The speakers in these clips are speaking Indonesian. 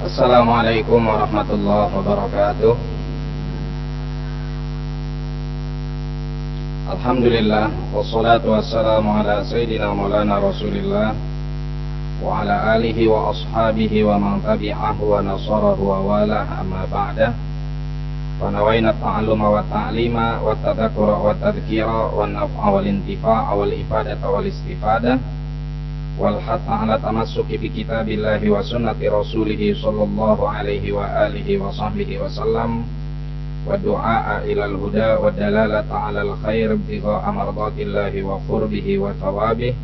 Assalamualaikum warahmatullahi wabarakatuh. Alhamdulillah, wassalatu wassalamu ala sayyidina maulana rasulillah wa ala alihi wa ashabihi wa man tabi'ahu wa nasarahu wa walah, amma ba'dah. Wa nawayna ta'alluma wa ta'lima wa tadhakkura wa tadhkira wa naf'a wal intifa'a wal ifadata wal istifadah wal hatta ala tamassuki bi kitabillahi wa sunnati rasulih sallallahu alaihi wa alihi wa sahbihi wa sallam wa du'a ilal huda wa dalalata ala al khair bigha amradatillahi wa qurbihi wa thawabih.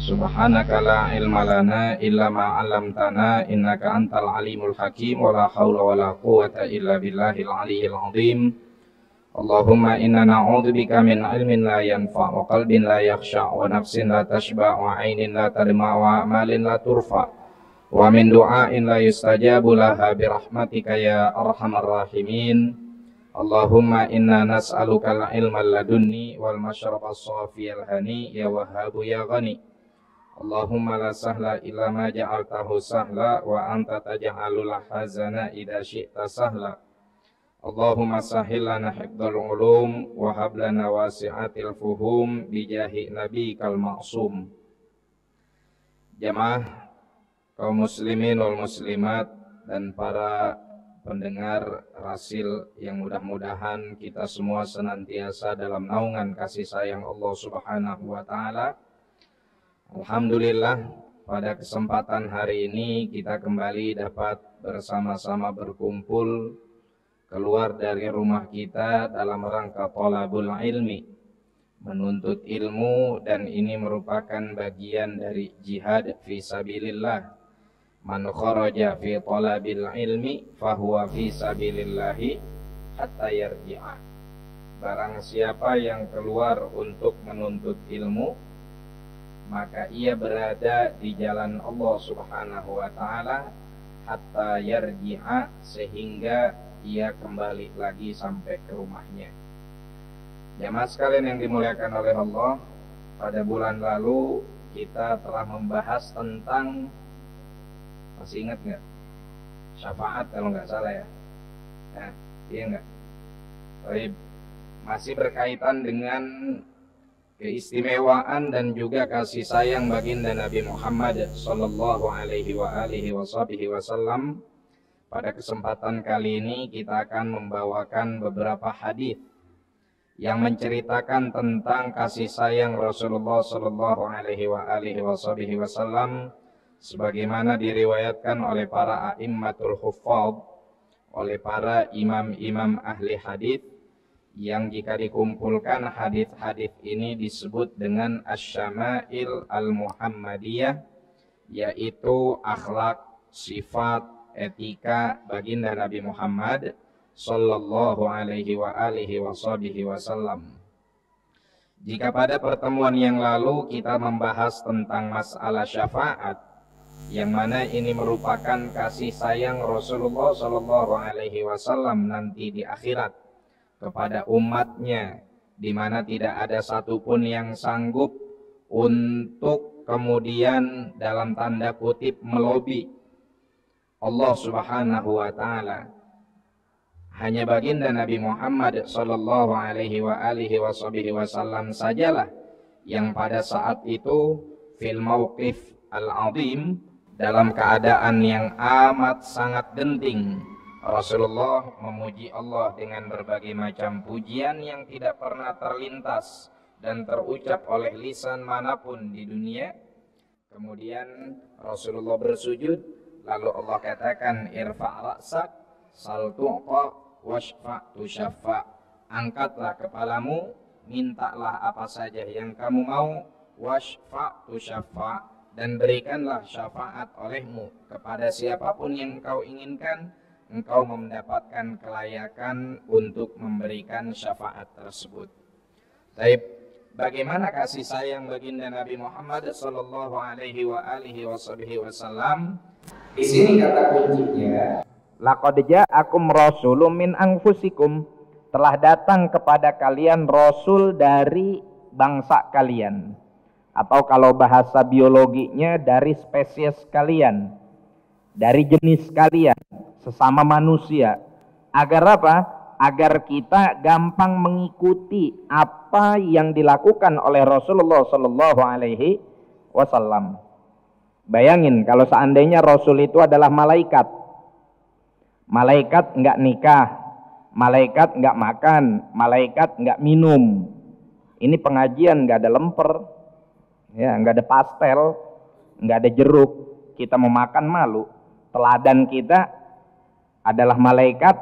Subhanaka la ilma lana illa ma 'allamtana innaka antal alimul hakim wa la haula wa la quwwata illa billahil aliyyil azim. Allahumma inna na'udzubika min ilmin la yanfa' wa qalbin la yakhsha' wa nafsin la tashba' wa 'ainin la tadma' wa amalin la turfa' wa min du'ain la yustajabu laha bi rahmatika ya arhamar rahimin. Allahumma inna nas'aluka al-ilma ladunni wal mashraba as-safiyal hani ya wahhabu ya ghani. Allahumma la sahla illa ma ja'altahu sahla wa anta taj'alul hazana idza syi'ta sahla. Allahumma sahhil lana hifdzal ulum wa hab lana wasi'atil fuhum bi jahi nabiyikal ma'sum. Jamaah kaum muslimin wal muslimat dan para pendengar Rasil yang mudah-mudahan kita semua senantiasa dalam naungan kasih sayang Allah Subhanahu wa taala. Alhamdulillah, pada kesempatan hari ini kita kembali dapat bersama-sama berkumpul keluar dari rumah kita dalam rangka thalabul ilmi, menuntut ilmu, dan ini merupakan bagian dari jihad fi sabilillah. Man kharaja fi thalabil ilmi fahuwa fi sabilillahi hatta yarji'a. Barang siapa yang keluar untuk menuntut ilmu, maka ia berada di jalan Allah Subhanahu wa taala hatta yarji'a, sehingga ia kembali lagi sampai ke rumahnya. Jamaah sekalian yang dimuliakan oleh Allah, pada bulan lalu kita telah membahas tentang, masih ingat nggak? Syafaat kalau nggak salah ya. Nah, iya nggak? Baik, masih berkaitan dengan keistimewaan dan juga kasih sayang baginda Nabi Muhammad sallallahu alaihi wa alihi wasallam. Pada kesempatan kali ini kita akan membawakan beberapa hadis yang menceritakan tentang kasih sayang Rasulullah sallallahu alaihi wa alihi wasallam sebagaimana diriwayatkan oleh para a'immatul huffaz, oleh para imam-imam ahli hadis, yang jika dikumpulkan hadis-hadis ini disebut dengan asy-syama'il al-muhammadiyah, yaitu akhlak, sifat, etika baginda Nabi Muhammad sallallahu alaihi wa alihi wasallam. Jika pada pertemuan yang lalu kita membahas tentang masalah syafaat, yang mana ini merupakan kasih sayang Rasulullah sallallahu alaihi wasallam nanti di akhirat kepada umatnya, di mana tidak ada satupun yang sanggup untuk kemudian dalam tanda kutip melobi Allah Subhanahu wa taala. Hanya baginda Nabi Muhammad sallallahu alaihi wa alihi wasallam sajalah yang pada saat itu fil mauqif al-azim, dalam keadaan yang amat sangat genting, Rasulullah memuji Allah dengan berbagai macam pujian yang tidak pernah terlintas dan terucap oleh lisan manapun di dunia. Kemudian Rasulullah bersujud, lalu Allah katakan, irfa' ra'sak sal tu'ta washfa' tushaffa. Angkatlah kepalamu, mintalah apa saja yang kamu mau, washfa' tushaffa, dan berikanlah syafaat olehmu kepada siapapun yang engkau inginkan, engkau mendapatkan kelayakan untuk memberikan syafaat tersebut. Baik, bagaimana kasih sayang baginda Nabi Muhammad sallallahu alaihi wa alihi wasallam? Di sini kata kuncinya, laqad ja'akum rasulun min anfusikum, telah datang kepada kalian rasul dari bangsa kalian, atau kalau bahasa biologinya dari spesies kalian. dari jenis kalian, sesama manusia. Agar apa? Agar kita gampang mengikuti apa yang dilakukan oleh Rasulullah Sallallahu Alaihi Wasallam. Bayangin kalau seandainya Rasul itu adalah malaikat. Malaikat nggak nikah, malaikat nggak makan, malaikat nggak minum. Ini pengajian nggak ada lemper, ya nggak ada pastel, nggak ada jeruk. Kita mau makan malu. Teladan kita adalah malaikat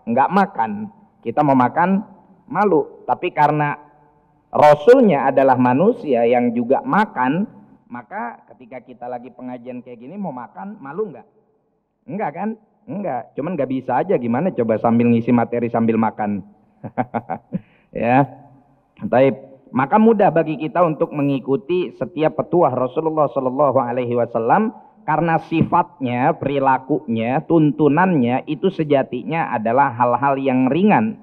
nggak makan, kita mau makan malu. Tapi karena Rasulnya adalah manusia yang juga makan, maka ketika kita lagi pengajian kayak gini mau makan malu nggak? Enggak kan? Enggak, cuman nggak bisa aja. Gimana coba sambil ngisi materi sambil makan? Ya, baik. Maka mudah bagi kita untuk mengikuti setiap petuah Rasulullah Sallallahu Alaihi Wasallam karena sifatnya, perilakunya, tuntunannya itu sejatinya adalah hal-hal yang ringan,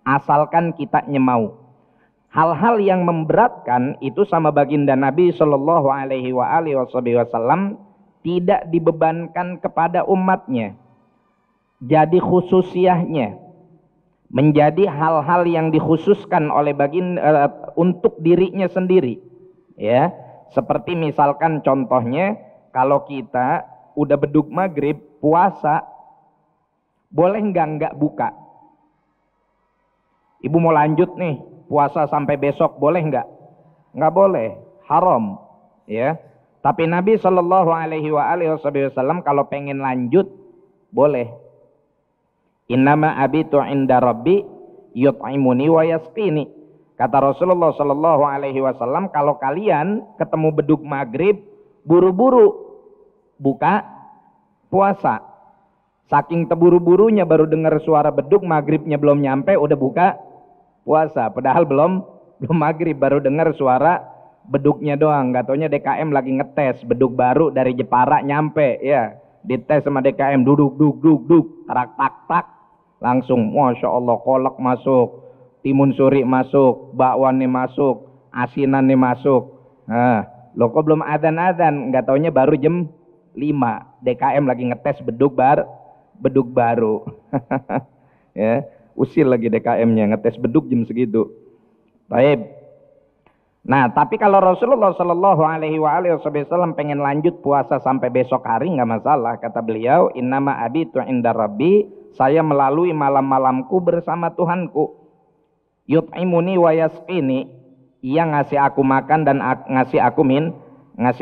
asalkan kitanya mau. Hal-hal yang memberatkan itu sama baginda Nabi Sallallahu Alaihi Wasallam tidak dibebankan kepada umatnya. Jadi khususiyahnya menjadi hal-hal yang dikhususkan oleh untuk dirinya sendiri, ya. Seperti misalkan contohnya, kalau kita udah beduk maghrib puasa, boleh nggak buka? Ibu mau lanjut nih puasa sampai besok, boleh nggak? Nggak boleh, haram, ya. Tapi Nabi Shallallahu Alaihi Wasallam kalau pengen lanjut boleh. Innama abitu inda rabbi yut'imuni wa yasqini. Kata Rasulullah Shallallahu Alaihi Wasallam, kalau kalian ketemu beduk maghrib, buru-buru buka puasa. Saking teburu-burunya baru dengar suara beduk, maghribnya belum nyampe udah buka puasa. Padahal belum maghrib, baru dengar suara beduknya doang. Gak taunya DKM lagi ngetes beduk baru dari Jepara nyampe, ya. Dites sama DKM, duduk, tarak tak, langsung, masya Allah, kolak masuk, timun suri masuk, bakwan nih masuk, asinan nih masuk. Nah, loh kok belum adzan, nggak taunya baru jam 5. DKM lagi ngetes beduk baru. Ya, usil lagi DKM-nya ngetes beduk jam segitu. Baik. Nah, tapi kalau Rasulullah Shallallahu Alaihi Wasallam pengen lanjut puasa sampai besok hari nggak masalah. Kata beliau, innama abitu inda rabbi, saya melalui malam-malamku bersama Tuhanku. Yut'imuni wa yasqini, ia ngasih aku makan dan ngasih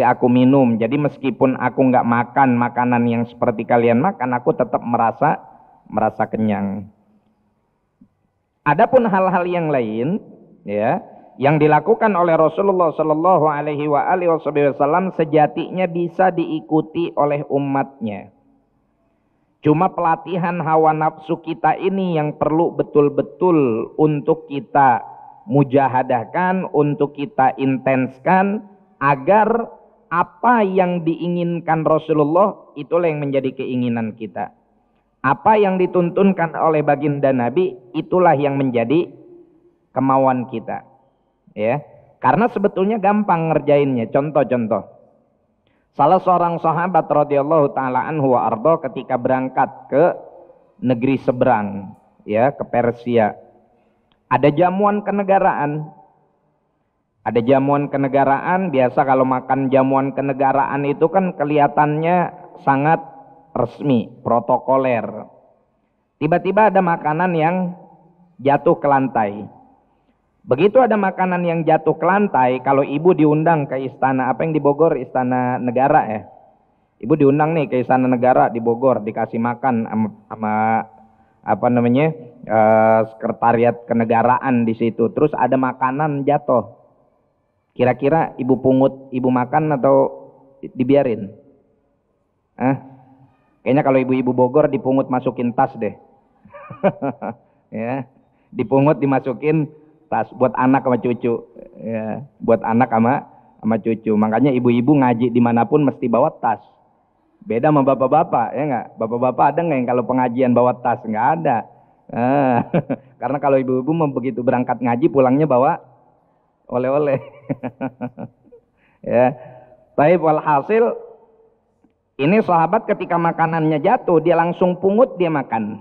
aku minum. Jadi meskipun aku nggak makan makanan yang seperti kalian makan, aku tetap merasa kenyang. Adapun hal-hal yang lain, ya, yang dilakukan oleh Rasulullah Shallallahu Alaihi Wasallam sejatinya bisa diikuti oleh umatnya. Cuma pelatihan hawa nafsu kita ini yang perlu betul-betul untuk kita mujahadahkan, untuk kita intenskan, agar apa yang diinginkan Rasulullah itulah yang menjadi keinginan kita. Apa yang dituntunkan oleh baginda Nabi itulah yang menjadi kemauan kita. Ya, karena sebetulnya gampang ngerjainnya. Contoh-contoh, salah seorang sahabat radhiyallahu taala anhu wa ardo ketika berangkat ke negeri seberang, ya, ke Persia, ada jamuan kenegaraan. Biasa kalau makan jamuan kenegaraan itu kan kelihatannya sangat resmi, protokoler. Tiba-tiba ada makanan yang jatuh ke lantai. Begitu ada makanan yang jatuh ke lantai, kalau ibu diundang ke istana, apa yang di Bogor, istana negara ya. Ibu diundang nih ke istana negara di Bogor, dikasih makan sama sekretariat kenegaraan di situ. Terus ada makanan jatuh. Kira-kira ibu pungut, ibu makan atau dibiarin? Kayaknya kalau ibu-ibu Bogor dipungut masukin tas deh. Ya, dipungut dimasukin tas buat anak sama cucu, ya, buat anak sama cucu. Makanya ibu-ibu ngaji dimanapun mesti bawa tas. Beda sama bapak-bapak, ya nggak? Bapak-bapak ada nggak yang kalau pengajian bawa tas? Nggak ada. Karena kalau ibu-ibu begitu berangkat ngaji pulangnya bawa oleh-oleh. Ya, tapi walhasil Ini sahabat ketika makanannya jatuh, dia langsung pungut, dia makan.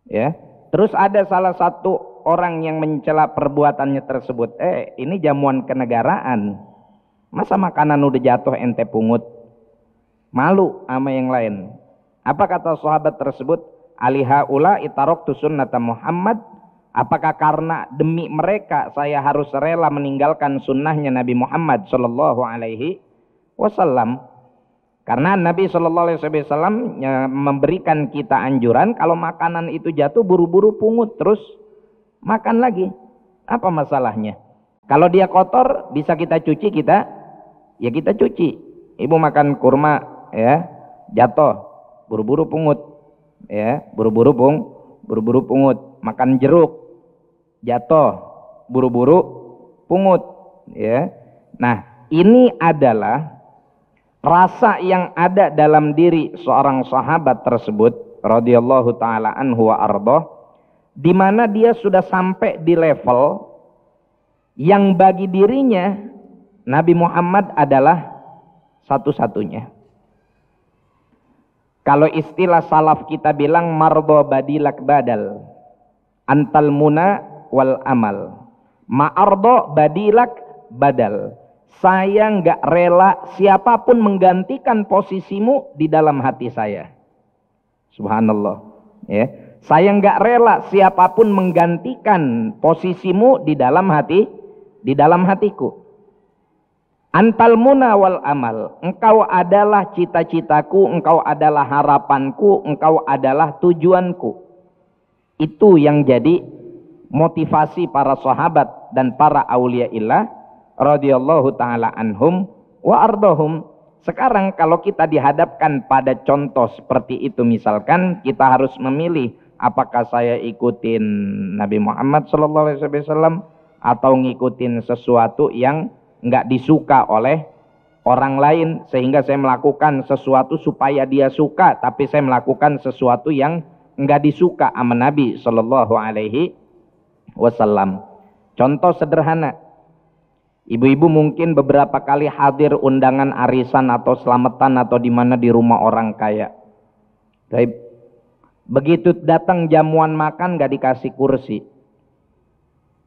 Ya. Terus ada salah satu orang yang mencela perbuatannya tersebut. Ini jamuan kenegaraan. Masa makanan udah jatuh ente pungut? Malu sama yang lain. Apa kata sahabat tersebut? Alihaula itaroktu sunnata Muhammad. Apakah karena demi mereka saya harus rela meninggalkan sunnahnya Nabi Muhammad sallallahu alaihi wasallam? Karena Nabi sallallahu alaihi wasallam memberikan kita anjuran kalau makanan itu jatuh buru-buru pungut terus makan lagi. Apa masalahnya? Kalau dia kotor bisa kita cuci, kita cuci. Ibu makan kurma ya, jatuh, buru-buru pungut. Ya, buru-buru pungut. Makan jeruk, jatuh, buru-buru pungut, ya. Nah, ini adalah rasa yang ada dalam diri seorang sahabat tersebut radhiyallahu taala anhu wa ardhah, di mana dia sudah sampai di level yang bagi dirinya Nabi Muhammad adalah satu-satunya. Kalau istilah salaf kita bilang mardo badilak badal, antal muna wal amal, ma'ardo badilak badal. Saya nggak rela siapapun menggantikan posisimu di dalam hati saya. Subhanallah. Ya. Saya nggak rela siapapun menggantikan posisimu di dalam hatiku. Antal muna wal amal. Engkau adalah cita-citaku, engkau adalah harapanku, engkau adalah tujuanku. Itu yang jadi motivasi para sahabat dan para auliaillah radhiyallahu taala anhum wa ardhahum. Sekarang kalau kita dihadapkan pada contoh seperti itu, misalkan kita harus memilih apakah saya ikutin Nabi Muhammad sallallahu alaihi wasallam atau ngikutin sesuatu yang enggak disuka oleh orang lain, sehingga saya melakukan sesuatu supaya dia suka tapi saya melakukan sesuatu yang enggak disuka sama Nabi sallallahu alaihi wasallam. Contoh sederhana, ibu-ibu mungkin beberapa kali hadir undangan arisan atau selamatan atau di mana di rumah orang kaya. Begitu datang jamuan makan gak dikasih kursi.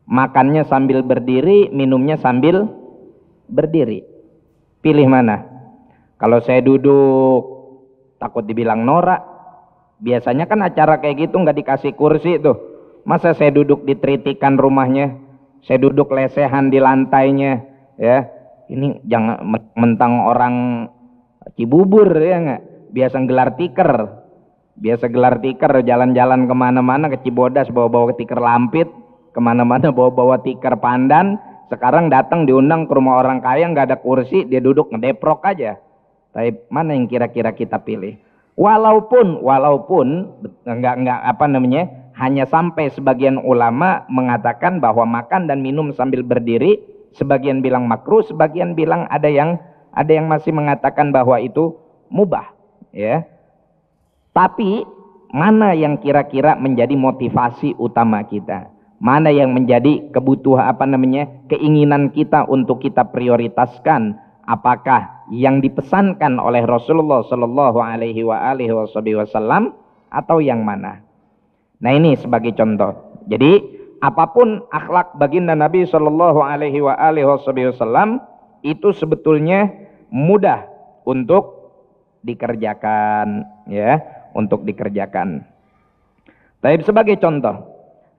Makannya sambil berdiri, minumnya sambil berdiri. Pilih mana? Kalau saya duduk takut dibilang norak. Biasanya kan acara kayak gitu gak dikasih kursi tuh. Masa saya duduk di tritikan rumahnya? Saya duduk lesehan di lantainya, ya. Ini jangan mentang orang Cibubur ya nggak. Biasa gelar tiker, jalan-jalan kemana-mana ke Cibodas bawa-bawa tiker lampit, kemana-mana bawa-bawa tiker pandan. Sekarang datang diundang ke rumah orang kaya nggak ada kursi, dia duduk ngedeprok aja. Tapi mana yang kira-kira kita pilih? Walaupun hanya sampai sebagian ulama mengatakan bahwa makan dan minum sambil berdiri, sebagian bilang makruh, sebagian bilang ada yang masih mengatakan bahwa itu mubah, ya. Tapi mana yang kira-kira menjadi motivasi utama kita? Mana yang menjadi kebutuhan keinginan kita untuk kita prioritaskan? Apakah yang dipesankan oleh Rasulullah Shallallahu Alaihi Wasallam atau yang mana? Nah, ini sebagai contoh. Jadi apapun akhlak baginda Nabi Shallallahu Alaihi Wasallam itu sebetulnya mudah untuk dikerjakan, ya, untuk dikerjakan. Tapi sebagai contoh,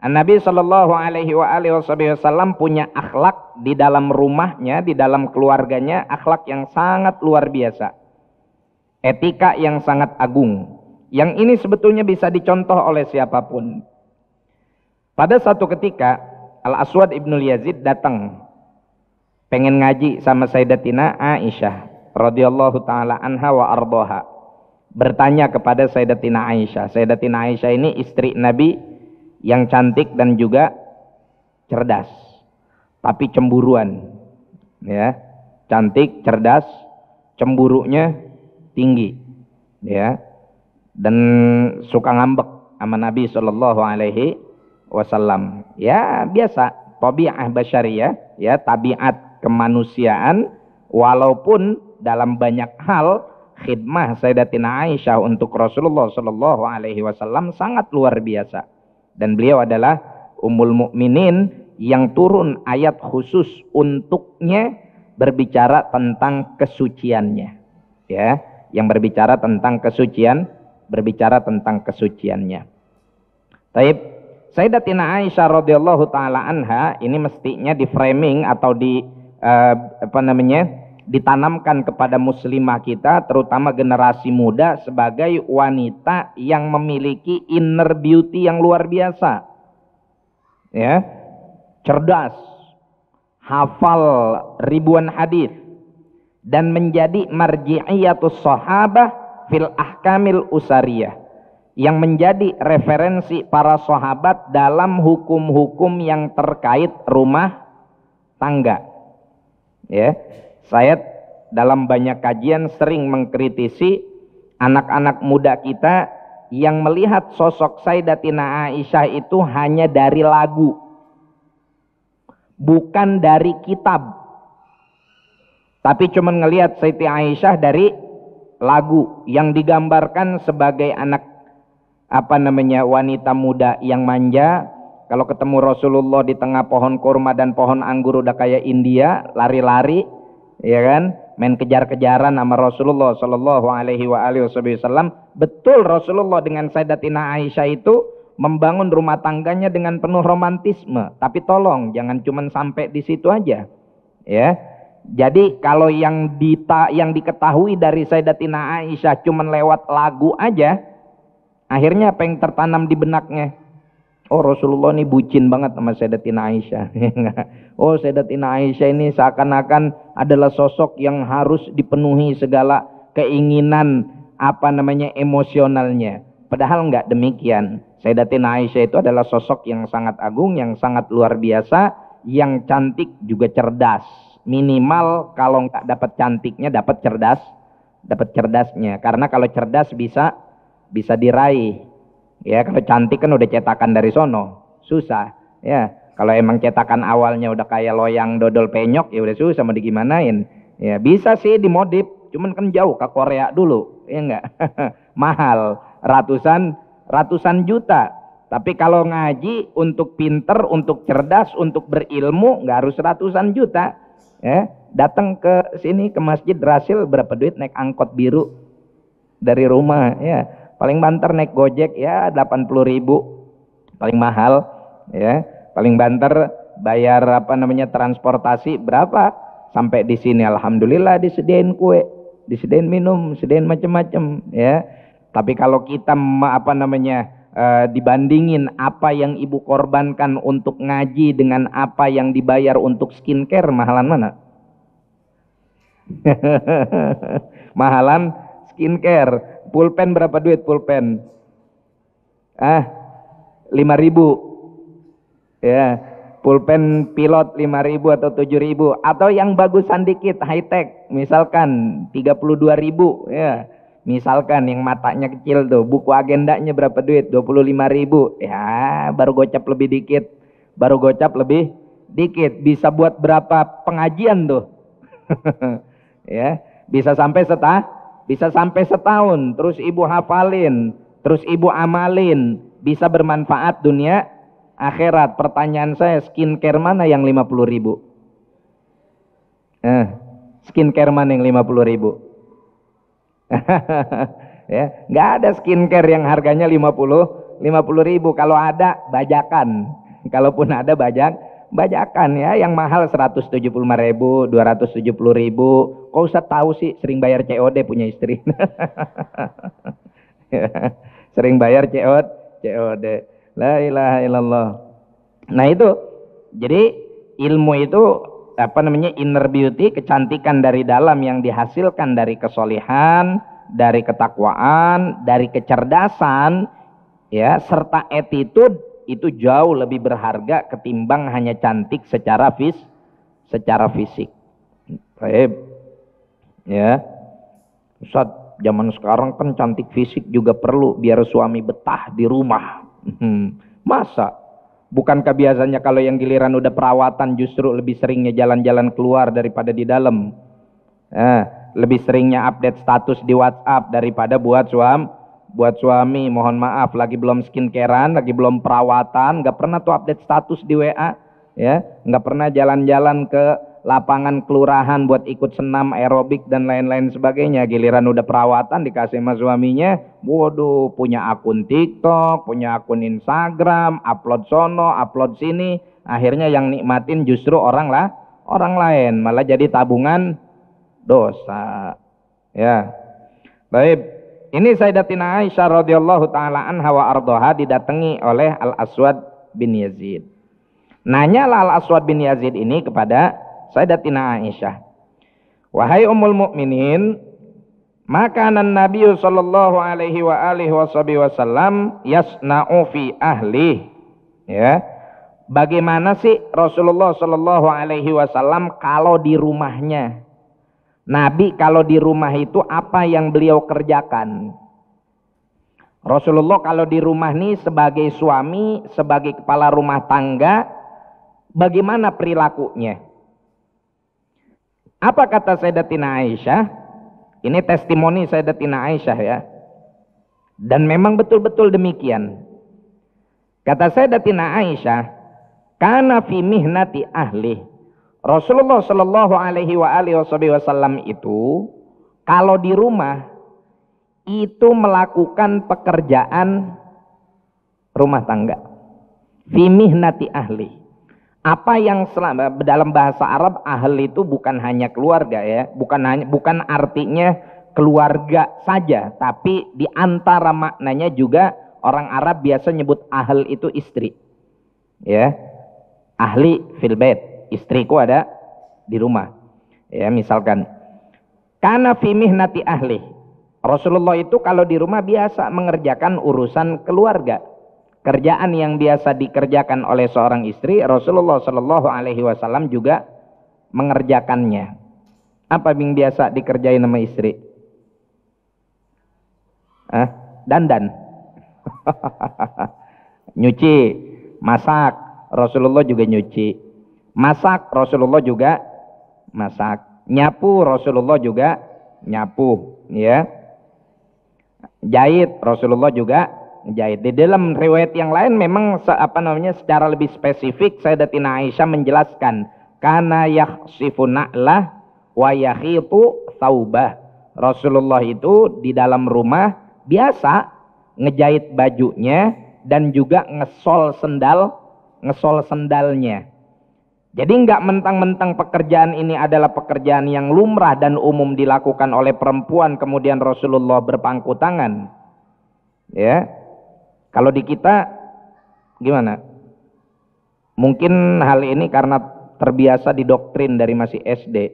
Nabi Shallallahu Alaihi Wasallam punya akhlak di dalam rumahnya, di dalam keluarganya, akhlak yang sangat luar biasa, etika yang sangat agung. Yang ini sebetulnya bisa dicontoh oleh siapapun. Pada satu ketika Al-Aswad ibnu Yazid datang pengen ngaji sama Sayyidatina Aisyah radhiyallahu taala anha wa ardhaha. Bertanya kepada Sayyidatina Aisyah. Sayyidatina Aisyah ini istri Nabi yang cantik dan juga cerdas, tapi cemburuan, ya. Cantik, cerdas, cemburunya tinggi, ya. Dan suka ngambek sama Nabi Shallallahu Alaihi Wasallam. Ya biasa, tabiat basyariyah, ya, tabiat kemanusiaan. Walaupun dalam banyak hal khidmah Sayyidatina Aisyah untuk Rasulullah Shallallahu Alaihi Wasallam sangat luar biasa, dan beliau adalah Ummul Mukminin yang turun ayat khusus untuknya berbicara tentang kesuciannya, ya, yang berbicara tentang kesuciannya. Taib, Sayyidatina Aisyah radhiyallahu taala anha ini mestinya di framing atau ditanamkan kepada muslimah kita, terutama generasi muda, sebagai wanita yang memiliki inner beauty yang luar biasa, ya, cerdas, hafal ribuan hadis, dan menjadi marji'iyatus sahabah fil ahkamil usariyah, yang menjadi referensi para sahabat dalam hukum-hukum yang terkait rumah tangga. Ya, saya dalam banyak kajian sering mengkritisi anak-anak muda kita yang melihat sosok Sayyidatina Aisyah itu hanya dari lagu, bukan dari kitab, tapi cuma ngelihat Siti Aisyah dari lagu yang digambarkan sebagai anak wanita muda yang manja. Kalau ketemu Rasulullah di tengah pohon kurma dan pohon anggur udah kayak India, lari-lari, ya kan, main kejar-kejaran sama Rasulullah Shallallahu Alaihi Wasallam. Betul, Rasulullah dengan Sayyidatina Aisyah itu membangun rumah tangganya dengan penuh romantisme, tapi tolong jangan cuma sampai di situ aja, ya. Jadi kalau yang diketahui dari Sayyidatina Aisyah cuma lewat lagu aja, akhirnya apa yang tertanam di benaknya? Oh, Rasulullah ini bucin banget sama Sayyidatina Aisyah. Oh, Sayyidatina Aisyah ini seakan-akan adalah sosok yang harus dipenuhi segala keinginan emosionalnya. Padahal enggak demikian. Sayyidatina Aisyah itu adalah sosok yang sangat agung, yang sangat luar biasa, yang cantik juga cerdas. Minimal kalau enggak dapat cantiknya, dapat cerdasnya. Karena kalau cerdas bisa diraih. Ya, kalau cantik kan udah cetakan dari sono, susah. Ya, kalau emang cetakan awalnya udah kayak loyang dodol penyok, ya udah susah mau digimanain. Ya, bisa sih dimodif, cuman kan jauh ke Korea dulu, ya enggak? Mahal, ratusan juta. Tapi kalau ngaji untuk pinter, untuk cerdas, untuk berilmu, nggak harus ratusan juta. Ya, datang ke sini ke Masjid Rasil, berapa duit naik angkot biru dari rumah, ya. Paling banter naik Gojek ya 80.000 paling mahal, ya. Paling banter bayar transportasi berapa sampai di sini, alhamdulillah disediain kue, disediain minum, disediain macam-macam, ya. Tapi kalau kita dibandingin apa yang ibu korbankan untuk ngaji dengan apa yang dibayar untuk skincare, mahalan mana? Mahalan skincare. Pulpen berapa duit pulpen? 5.000. Ya, pulpen pilot 5.000 atau 7.000, atau yang bagusan dikit high tech misalkan 32.000, ya. Misalkan yang matanya kecil tuh, buku agendanya berapa duit? 25.000. Ya, baru gocap lebih dikit. Bisa buat berapa pengajian tuh? Ya, bisa sampai setahun, terus ibu hafalin, terus ibu amalin, bisa bermanfaat dunia akhirat. Pertanyaan saya, skincare mana yang 50.000? Skincare mana yang 50.000? Ya, nggak ada skincare yang harganya 50.000. Kalau ada bajakan, kalaupun ada bajakan, ya, yang mahal 175.000, 270.000. Kok Ustaz tahu sih? Sering bayar COD punya istri. Sering bayar COD. La ilaha illallah. Nah itu, jadi ilmu itu inner beauty, kecantikan dari dalam yang dihasilkan dari kesolihan, dari ketakwaan, dari kecerdasan, ya, serta attitude, itu jauh lebih berharga ketimbang hanya cantik secara fisik. Baik. Ya, Ustaz, zaman sekarang kan cantik fisik juga perlu biar suami betah di rumah. Masa? Bukankah biasanya kalau yang giliran udah perawatan justru lebih seringnya jalan-jalan keluar daripada di dalam? lebih seringnya update status di WhatsApp daripada buat suami. Mohon maaf, lagi belum skincarean, lagi belum perawatan, nggak pernah tuh update status di WA, ya, nggak pernah jalan-jalan ke lapangan kelurahan buat ikut senam aerobik dan lain-lain sebagainya. Giliran udah perawatan dikasih sama suaminya, waduh, punya akun TikTok, punya akun Instagram, upload sono, upload sini. Akhirnya yang nikmatin justru orang lain, malah jadi tabungan dosa. Ya, baik. Ini Sayyidatina Aisyah radhiyallahu taala anha wa ardhaha didatangi oleh Al-Aswad bin Yazid. Nanyalah Al-Aswad bin Yazid ini kepada Sayyidatina Aisyah, wahai ummul mukminin, maka Nabi sallallahu alaihi wa alihi wasallam yasna'u fi ahli, ya, bagaimana sih Rasulullah sallallahu alaihi wasallam kalau di rumahnya? Nabi kalau di rumah itu apa yang beliau kerjakan? Rasulullah kalau di rumah nih sebagai suami, sebagai kepala rumah tangga, bagaimana perilakunya? Apa kata Sayyidatina Aisyah? Ini testimoni Sayyidatina Aisyah, ya. Dan memang betul-betul demikian. Kata Sayyidatina Aisyah, kana fi mihnati ahli. Rasulullah sallallahu alaihi wa alihi wasallam itu kalau di rumah itu melakukan pekerjaan rumah tangga. Fi mihnati ahli. Apa yang dalam bahasa Arab ahli itu bukan hanya keluarga, ya, bukan artinya keluarga saja, tapi di antara maknanya juga orang Arab biasa nyebut ahl itu istri, ya, ahli fil bait, istriku ada di rumah, ya. Misalkan kana fi mihnati ahli, Rasulullah itu kalau di rumah biasa mengerjakan urusan keluarga. Kerjaan yang biasa dikerjakan oleh seorang istri, Rasulullah Shallallahu Alaihi Wasallam juga mengerjakannya. Apa yang biasa dikerjain sama istri? Dandan, nyuci, masak. Rasulullah juga nyuci, masak. Rasulullah juga masak, nyapu. Rasulullah juga nyapu, ya. Jahit, Rasulullah juga jahit. Di dalam riwayat yang lain memang secara lebih spesifik Sayyidatina Aisyah menjelaskan kana yakhsifu na'lah wa yakhitu tsaubah. Rasulullah itu di dalam rumah biasa ngejahit bajunya dan juga ngesol sendalnya. Jadi nggak mentang-mentang pekerjaan ini adalah pekerjaan yang lumrah dan umum dilakukan oleh perempuan kemudian Rasulullah berpangku tangan, ya. Kalau di kita gimana? Mungkin hal ini karena terbiasa didoktrin dari masih SD.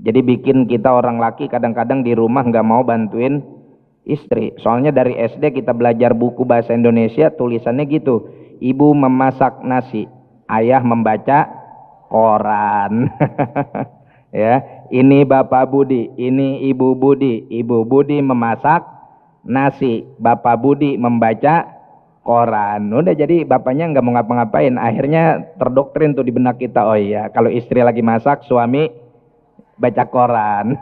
Jadi bikin kita orang laki kadang-kadang di rumah nggak mau bantuin istri. Soalnya dari SD kita belajar buku bahasa Indonesia, tulisannya gitu. Ibu memasak nasi, ayah membaca koran. Ya, ini Bapak Budi, ini Ibu Budi. Ibu Budi memasak nasi, Bapak Budi membaca koran. Udah, jadi bapaknya nggak mau ngapa-ngapain. Akhirnya terdoktrin tuh di benak kita, oh iya, kalau istri lagi masak, suami baca koran.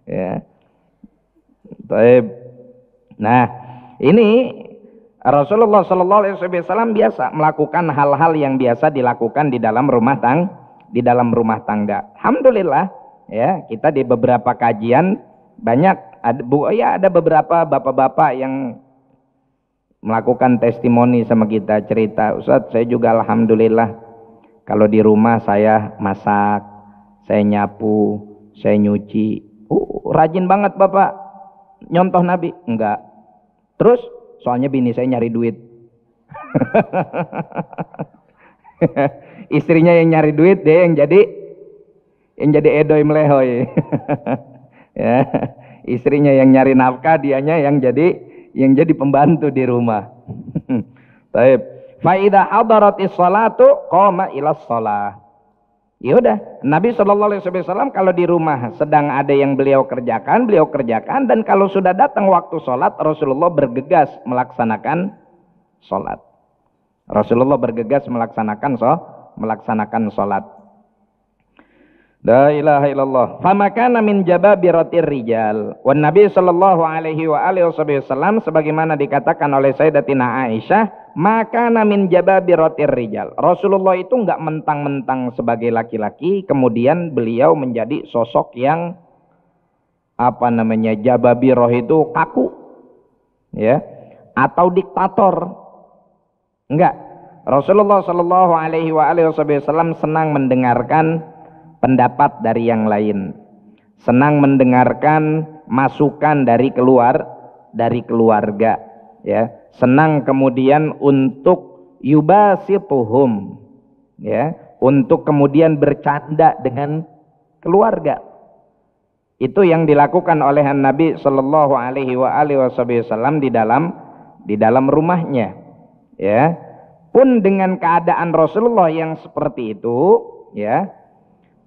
Ya. Nah, ini Rasulullah Shallallahu Alaihi Wasallam biasa melakukan hal-hal yang biasa dilakukan di dalam rumah tangga. Alhamdulillah, ya, kita di beberapa kajian banyak ada beberapa bapak-bapak yang melakukan testimoni sama kita, cerita, Ustadz, saya juga alhamdulillah kalau di rumah saya masak, saya nyapu, saya nyuci. Rajin banget Bapak, nyontoh Nabi. Enggak. Terus soalnya bini saya nyari duit. Istrinya yang nyari duit, dia yang jadi edoy melehoy. Ya, istrinya yang nyari nafkah, dianya yang jadi pembantu di rumah. Baik. Fa idza hadaratis shalatu qama ila shalah. Ya udah, Nabi Shallallahu Alaihi Wasallam kalau di rumah sedang ada yang beliau kerjakan, dan kalau sudah datang waktu sholat, Rasulullah bergegas melaksanakan sholat. Rasulullah bergegas melaksanakan sholat. La ilaha illallah. Famakana min jababiratir rijal. Wan Nabi sallallahu alaihi wa alihi wasallam sebagaimana dikatakan oleh Sayyidatina Aisyah, maka min jababiratir rijal. Rasulullah itu enggak mentang-mentang sebagai laki-laki kemudian beliau menjadi sosok yang jababiroh itu kaku, ya, atau diktator. Enggak. Rasulullah sallallahu alaihi wa alihi wasallam senang mendengarkan pendapat dari yang lain, senang mendengarkan masukan dari keluarga, ya, senang kemudian untuk yubasituhum, ya, untuk kemudian bercanda dengan keluarga. Itu yang dilakukan oleh Nabi Shallallahu Alaihi Wasallam di dalam rumahnya, ya. Pun dengan keadaan Rasulullah yang seperti itu, ya,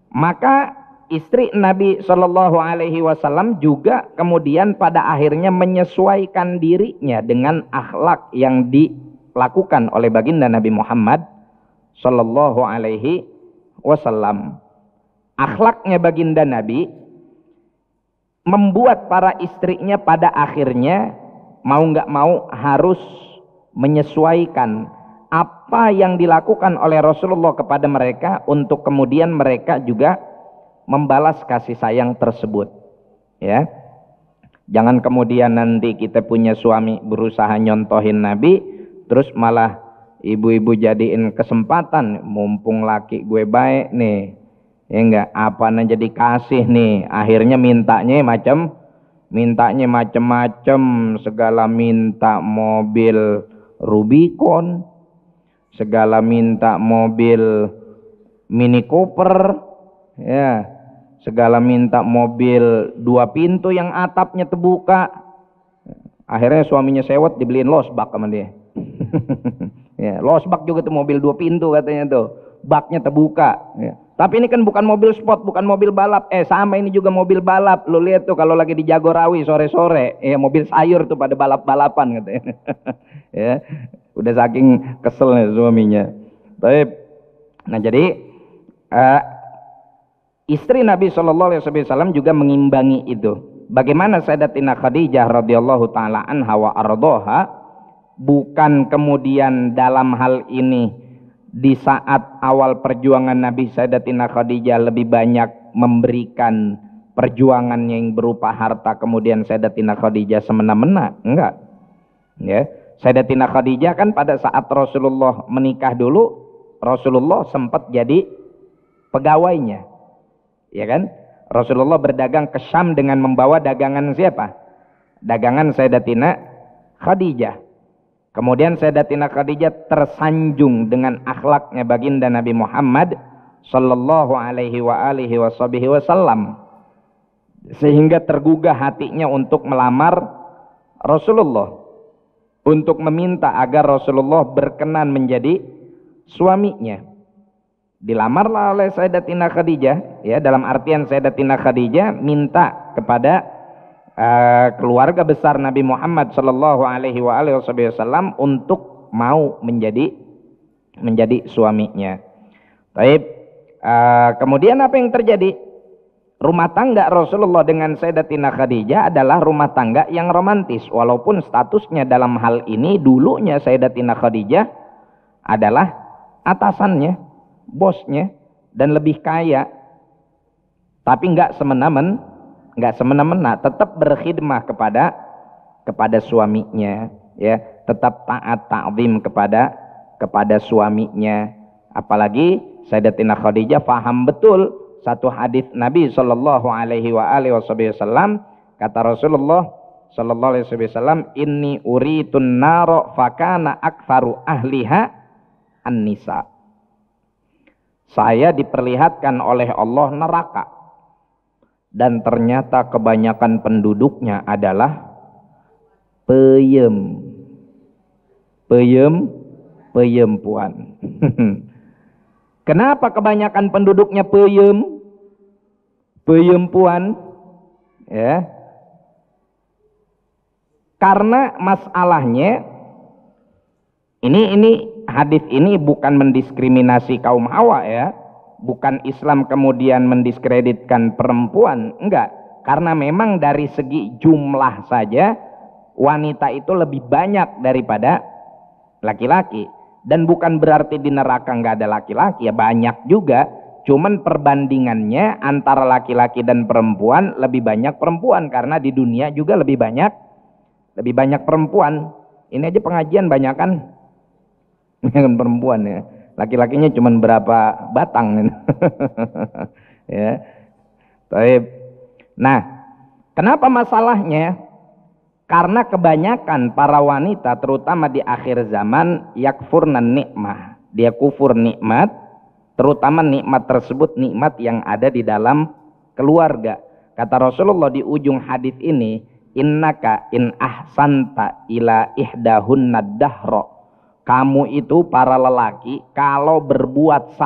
maka istri Nabi Shallallahu Alaihi Wasallam juga kemudian pada akhirnya menyesuaikan dirinya dengan akhlak yang dilakukan oleh baginda Nabi Muhammad Shallallahu Alaihi Wasallam. Akhlaknya baginda Nabi membuat para istrinya pada akhirnya mau nggak mau harus menyesuaikan apa yang dilakukan oleh Rasulullah kepada mereka untuk kemudian mereka juga membalas kasih sayang tersebut, ya. Jangan kemudian nanti kita punya suami berusaha nyontohin Nabi terus malah ibu-ibu jadiin kesempatan, mumpung laki gue baik nih, ya enggak, apa aja dikasih nih, akhirnya mintanya macam-macam, segala minta mobil Rubicon, segala minta mobil Mini Cooper, ya, segala minta mobil 2 pintu yang atapnya terbuka. Akhirnya suaminya sewot dibeliin losbak sama dia. Ya, losbak juga tuh, mobil 2 pintu katanya tuh, baknya terbuka, ya. Tapi ini kan bukan mobil sport, bukan mobil balap. Sama ini juga mobil balap. Lo lihat tuh kalau lagi di Jagorawi sore-sore, ya, mobil sayur tuh pada balap-balapan katanya. Ya, udah saking keselnya suaminya. Baik. Nah, jadi istri Nabi Shallallahu Alaihi Wasallam juga mengimbangi itu. Bagaimana Sayyidatina Khadijah radhiyallahu taala anha wa ardhaha, bukan kemudian dalam hal ini di saat awal perjuangan Nabi, Sayyidatina Khadijah lebih banyak memberikan perjuangan yang berupa harta, kemudian Sayyidatina Khadijah semena-mena, enggak, ya. Sayyidatina Khadijah kan pada saat Rasulullah menikah dulu, Rasulullah sempat jadi pegawainya, ya kan. Rasulullah berdagang ke Syam dengan membawa dagangan siapa? Dagangan Sayyidatina Khadijah. Kemudian Sayyidatina Khadijah tersanjung dengan akhlaknya baginda Nabi Muhammad sallallahu alaihi wasallam, sehingga tergugah hatinya untuk melamar Rasulullah, untuk meminta agar Rasulullah berkenan menjadi suaminya. Dilamarlah oleh Sayyidatina Khadijah, ya, dalam artian Sayyidatina Khadijah minta kepada keluarga besar Nabi Muhammad sallallahu alaihi wasallam untuk mau menjadi suaminya. Baik. Kemudian apa yang terjadi? Rumah tangga Rasulullah dengan Sayyidatina Khadijah adalah rumah tangga yang romantis, walaupun statusnya dalam hal ini dulunya Sayyidatina Khadijah adalah atasannya, bosnya, dan lebih kaya, tapi nggak semena-mena, tetap berkhidmah kepada suaminya, ya, tetap taat ta'zim kepada suaminya. Apalagi Sayyidatina Khadijah paham betul satu hadis Nabi sallallahu alaihi wasallam, kata Rasulullah sallallahu alaihi wasallam, inni uritun naro fakana aktsaru ahliha an-nisa. Saya diperlihatkan oleh Allah neraka, dan ternyata kebanyakan penduduknya adalah peyempuan. Kenapa kebanyakan penduduknya peyempuan? Ya, karena masalahnya ini hadis ini bukan mendiskriminasi kaum Hawa, ya, Bukan Islam kemudian mendiskreditkan perempuan, enggak. Karena memang dari segi jumlah saja wanita itu lebih banyak daripada laki-laki. Dan bukan berarti di neraka nggak ada laki-laki, ya banyak juga. Cuman perbandingannya antara laki-laki dan perempuan lebih banyak perempuan, karena di dunia juga lebih banyak perempuan. Ini aja pengajian banyak kan perempuan ya. Laki-lakinya cuman berapa batang ya. Baik. Nah, kenapa masalahnya? Karena kebanyakan para wanita terutama di akhir zaman yakfurnan nikmah, dia kufur nikmat, terutama nikmat tersebut nikmat yang ada di dalam keluarga. Kata Rasulullah di ujung hadis ini, innaka in ahsanta ila ihdahunna dahra, kamu itu para lelaki kalau berbuat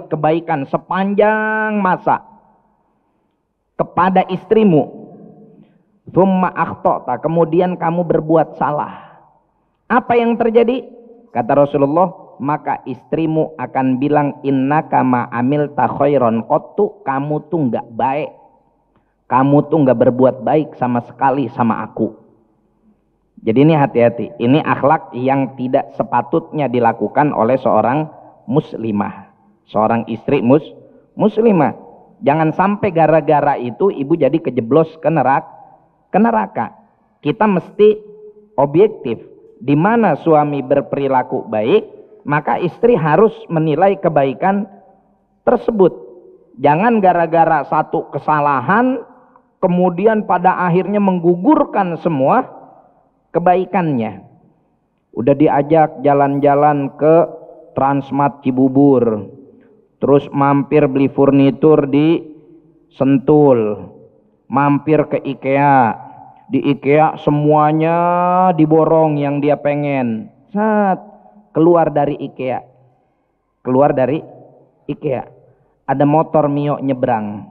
kebaikan sepanjang masa kepada istrimu, thumma akhtata, kemudian kamu berbuat salah, apa yang terjadi? Kata Rasulullah, maka istrimu akan bilang, innaka ma amilta khairan qattu, kamu tuh nggak baik, kamu tuh nggak berbuat baik sama sekali sama aku. Jadi ini hati-hati, ini akhlak yang tidak sepatutnya dilakukan oleh seorang muslimah, seorang istri muslimah. Jangan sampai gara-gara itu ibu jadi kejeblos ke neraka. Kita mesti objektif. Di mana suami berperilaku baik, maka istri harus menilai kebaikan tersebut. Jangan gara-gara satu kesalahan kemudian pada akhirnya menggugurkan semua kebaikannya. Udah diajak jalan-jalan ke Transmart Cibubur, terus mampir beli furnitur di Sentul, mampir ke IKEA, di IKEA semuanya diborong yang dia pengen. Keluar dari IKEA ada motor Mio nyebrang,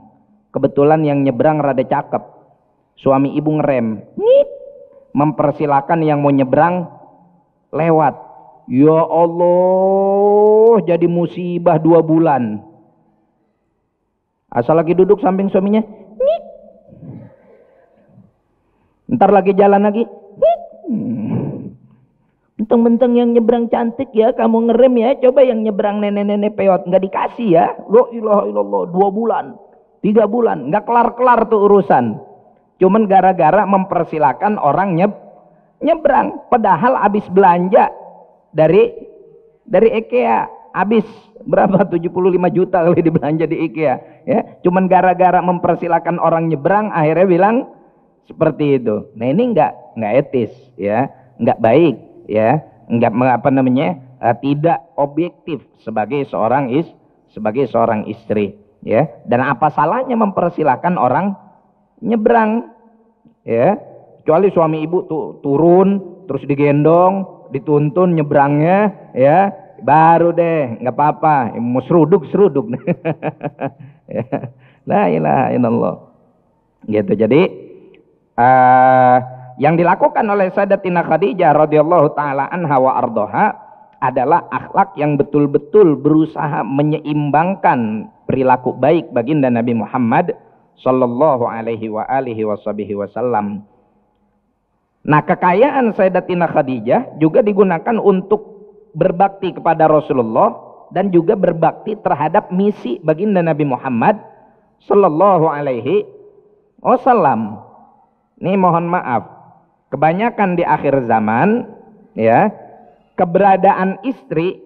kebetulan yang nyebrang rada cakep, suami ibu ngerem, mempersilahkan yang mau nyebrang lewat. Ya Allah, jadi musibah 2 bulan. Asal lagi duduk samping suaminya, ntar lagi jalan lagi, benteng-benteng yang nyebrang cantik ya, kamu ngerem ya, coba yang nyebrang nenek-nenek peot, nggak dikasih ya. La ilaha illallah, 2 bulan 3 bulan nggak kelar-kelar tuh urusan. Cuman gara-gara mempersilahkan orang nyebrang, padahal habis belanja dari IKEA, habis berapa, 75 juta kali dibelanja di IKEA ya. Cuman gara-gara mempersilahkan orang nyebrang akhirnya bilang seperti itu. Nah ini nggak etis ya, nggak baik ya, nggak tidak objektif sebagai seorang istri ya. Dan apa salahnya mempersilahkan orang nyebrang ya, kecuali suami ibu tuh turun terus digendong dituntun nyebrangnya ya, baru deh nggak apa-apa, mau seruduk ya. La ilaha illallah gitu. Jadi yang dilakukan oleh Sayyidatina Khadijah radhiyallahu taala anha wa ardhaha adalah akhlak yang betul-betul berusaha menyeimbangkan perilaku baik baginda Nabi Muhammad sallallahu alaihi wa alihi wasallam. Nah, kekayaan Sayyidatina Khadijah juga digunakan untuk berbakti kepada Rasulullah dan juga berbakti terhadap misi baginda Nabi Muhammad sallallahu alaihi wasallam. Ini mohon maaf, kebanyakan di akhir zaman ya, keberadaan istri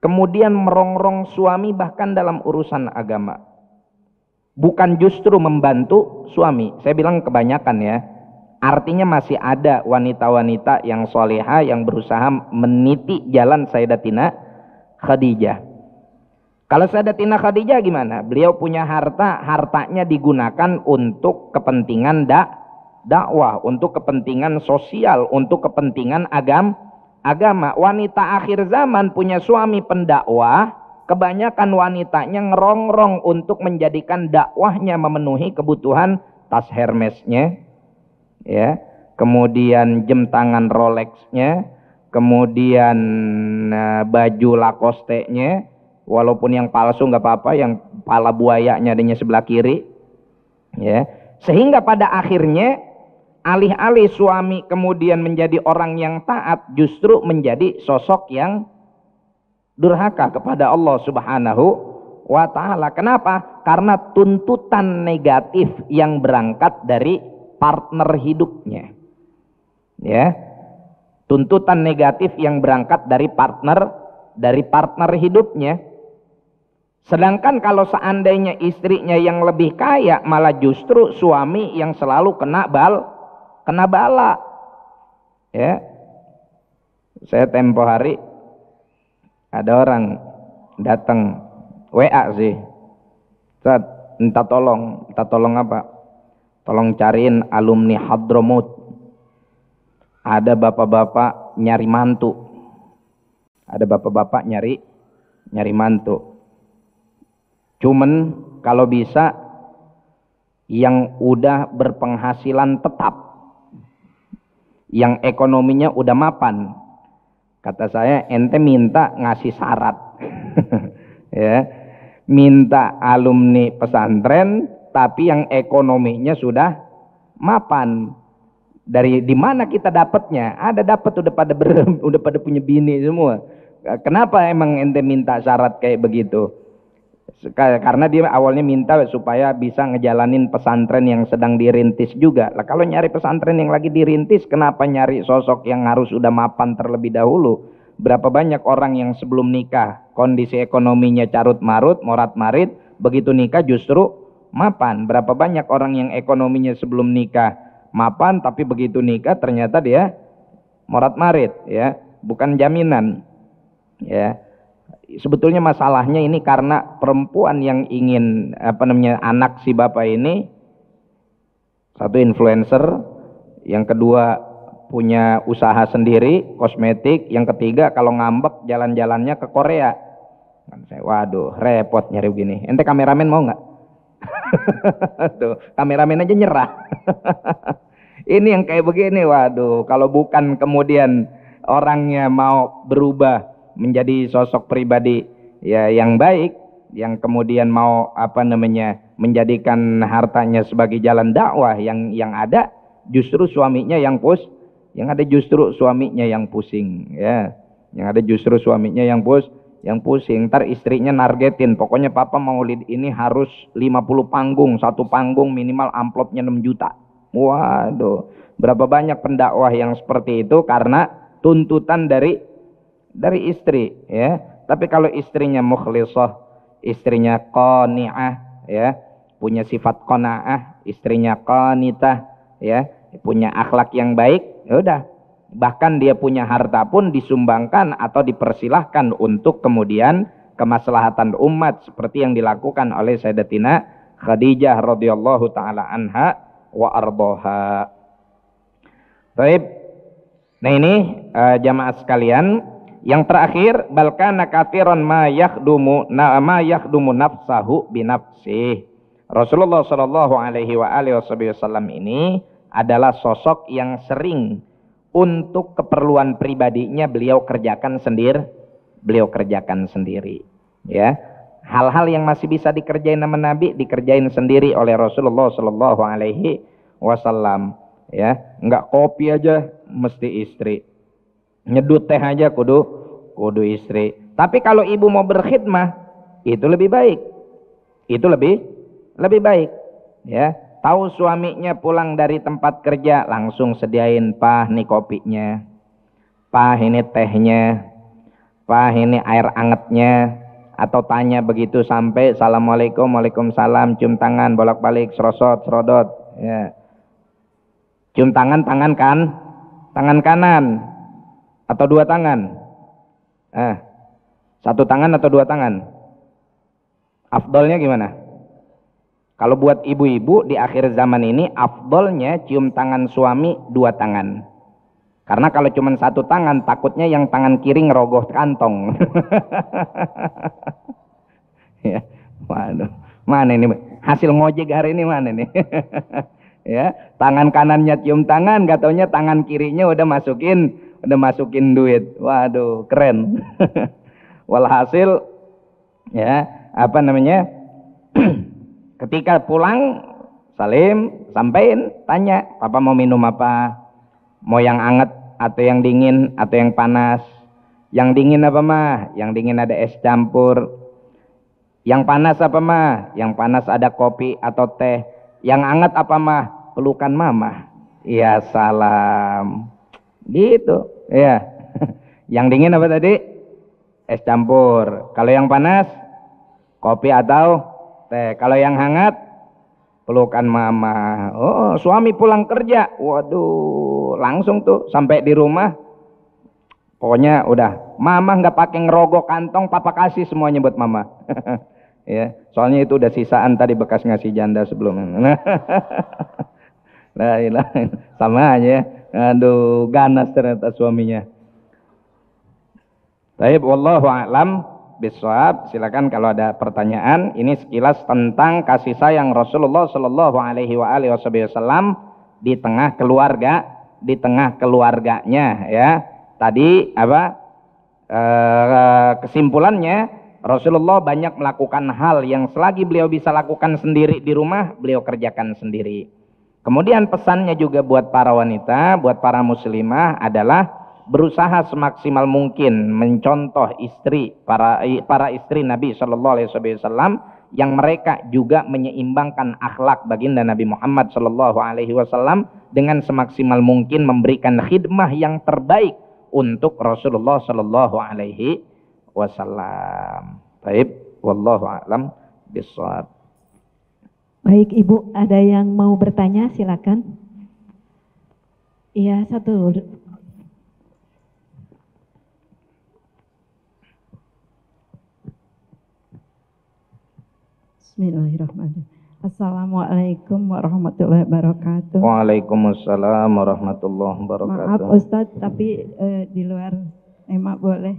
kemudian merongrong suami bahkan dalam urusan agama. Bukan justru membantu suami. Saya bilang kebanyakan ya. Artinya masih ada wanita-wanita yang soleha yang berusaha meniti jalan Sayyidatina Khadijah. Kalau Sayyidatina Khadijah gimana? Beliau punya harta, hartanya digunakan untuk kepentingan dakwah, untuk kepentingan sosial, untuk kepentingan agama. Wanita akhir zaman punya suami pendakwah, kebanyakan wanitanya ngerongrong untuk menjadikan dakwahnya memenuhi kebutuhan tas Hermesnya ya, kemudian jam tangan Rolexnya, kemudian baju Lacoste-nya walaupun yang palsu nggak apa-apa, yang pala buayanya adanya sebelah kiri, ya. Sehingga pada akhirnya alih-alih suami kemudian menjadi orang yang taat, justru menjadi sosok yang durhaka kepada Allah Subhanahu wa ta'ala. Kenapa? Karena tuntutan negatif yang berangkat dari partner hidupnya, ya. Tuntutan negatif yang berangkat dari partner hidupnya. Sedangkan kalau seandainya istrinya yang lebih kaya, malah justru suami yang selalu kena bala, ya. Saya tempo hari ada orang datang WA sih, Ustaz, minta tolong apa? Tolong cariin alumni Hadramut. Ada bapak-bapak nyari mantu. Ada bapak-bapak nyari mantu. Cuman kalau bisa yang udah berpenghasilan tetap, yang ekonominya udah mapan. Kata saya, ente minta ngasih syarat, ya, minta alumni pesantren, tapi yang ekonominya sudah mapan. Dari di mana kita dapatnya? Ada dapat, udah pada punya bini semua. Kenapa emang ente minta syarat kayak begitu? Karena dia awalnya minta supaya bisa ngejalanin pesantren yang sedang dirintis juga. Lah kalau nyari pesantren yang lagi dirintis, kenapa nyari sosok yang harus udah mapan terlebih dahulu? Berapa banyak orang yang sebelum nikah kondisi ekonominya carut marut, morat marit, begitu nikah justru mapan. Berapa banyak orang yang ekonominya sebelum nikah mapan, tapi begitu nikah ternyata dia morat marit, ya, bukan jaminan, ya. Sebetulnya masalahnya ini karena perempuan yang ingin anak si bapak ini, satu influencer, yang kedua punya usaha sendiri kosmetik, yang ketiga kalau ngambek jalan-jalannya ke Korea. Waduh, repot nyari begini. Ente kameramen mau nggak? Tuh, kameramen aja nyerah. Ini yang kayak begini, waduh, kalau bukan kemudian orangnya mau berubah menjadi sosok pribadi ya yang baik, yang kemudian mau menjadikan hartanya sebagai jalan dakwah, yang ada justru suaminya yang justru suaminya yang pusing, ya. Yang ada justru suaminya yang pusing. Ntar istrinya nargetin, pokoknya papa maulid ini harus 50 panggung, satu panggung minimal amplopnya 6 juta. Waduh, berapa banyak pendakwah yang seperti itu karena tuntutan dari istri, ya. Tapi kalau istrinya mukhlisah, istrinya qani'ah, ya, punya sifat qanaah, istrinya qanitah, ya, punya akhlak yang baik, ya udah. Bahkan dia punya harta pun disumbangkan atau dipersilahkan untuk kemudian kemaslahatan umat, seperti yang dilakukan oleh Sayyidatina Khadijah radhiyallahu taala anha wa ardhaha. Baik. Nah ini jamaah sekalian, yang terakhir, balkana katsiran ma yakhdumu nafsahu binafsih. Rasulullah sallallahu alaihi wasallam ini adalah sosok yang sering untuk keperluan pribadinya beliau kerjakan sendiri, ya. Hal-hal yang masih bisa dikerjain sama Nabi dikerjain sendiri oleh Rasulullah sallallahu alaihi wasallam, ya. Enggak kopi aja mesti istri, nyedut teh aja kudu istri. Tapi kalau ibu mau berkhidmah, itu lebih baik. Itu lebih baik, ya. Tahu suaminya pulang dari tempat kerja, langsung sediain, "Pah, nih kopinya. Pah, ini tehnya. Pah, ini air angetnya." Atau tanya begitu sampai "Assalamualaikum, waalaikumsalam," cium tangan bolak-balik, serosot, serodot, ya. Cium tangan kan? Tangan kanan atau dua tangan? Satu tangan atau dua tangan? Afdolnya gimana? Kalau buat ibu-ibu di akhir zaman ini, afdolnya cium tangan suami dua tangan. Karena kalau cuma satu tangan, takutnya yang tangan kiri ngerogoh kantong. Ya, waduh, mana ini hasil ngojek hari ini, mana nih? Ya, tangan kanannya cium tangan, gak taunya tangan kirinya udah masukin duit. Waduh, keren. Walhasil Ya, apa namanya? Ketika pulang salim, sampein, tanya, papa mau minum apa? Mau yang anget atau yang dingin atau yang panas? Yang dingin apa mah? Yang dingin ada es campur. Yang panas apa mah? Yang panas ada kopi atau teh. Yang anget apa mah? Pelukan mama. Ya salam. Gitu, ya. Yang dingin apa tadi? Es campur. Kalau yang panas, kopi atau teh. Kalau yang hangat, pelukan mama. Oh, suami pulang kerja. Waduh, langsung tuh sampai di rumah. Pokoknya udah, mama nggak pakai ngerogok kantong, papa kasih semuanya buat mama. Ya, soalnya itu udah sisaan tadi bekas ngasih janda sebelumnya. Nah, sama aja. Aduh, ganas ternyata suaminya. Baik, wallahu a'lam bishawab. Silakan kalau ada pertanyaan. Ini sekilas tentang kasih sayang Rasulullah Shallallahu Alaihi Wasallam di tengah keluarga, di tengah keluarganya. Ya, tadi apa? Kesimpulannya, Rasulullah banyak melakukan hal yang selagi beliau bisa lakukan sendiri di rumah, beliau kerjakan sendiri. Kemudian pesannya juga buat para wanita, buat para muslimah adalah berusaha semaksimal mungkin mencontoh istri para istri Nabi Shallallahu Alaihi Wasallam yang mereka juga menyeimbangkan akhlak baginda Nabi Muhammad Shallallahu Alaihi Wasallam dengan semaksimal mungkin memberikan khidmah yang terbaik untuk Rasulullah Shallallahu Alaihi Wasallam. Baik, wallahu a'lam bishawab. Baik Ibu, ada yang mau bertanya silakan. Iya, satu. Bismillahirrahmanirrahim. Assalamualaikum warahmatullahi wabarakatuh. Waalaikumsalam warahmatullahi wabarakatuh. Maaf Ustadz, tapi di luar tema boleh.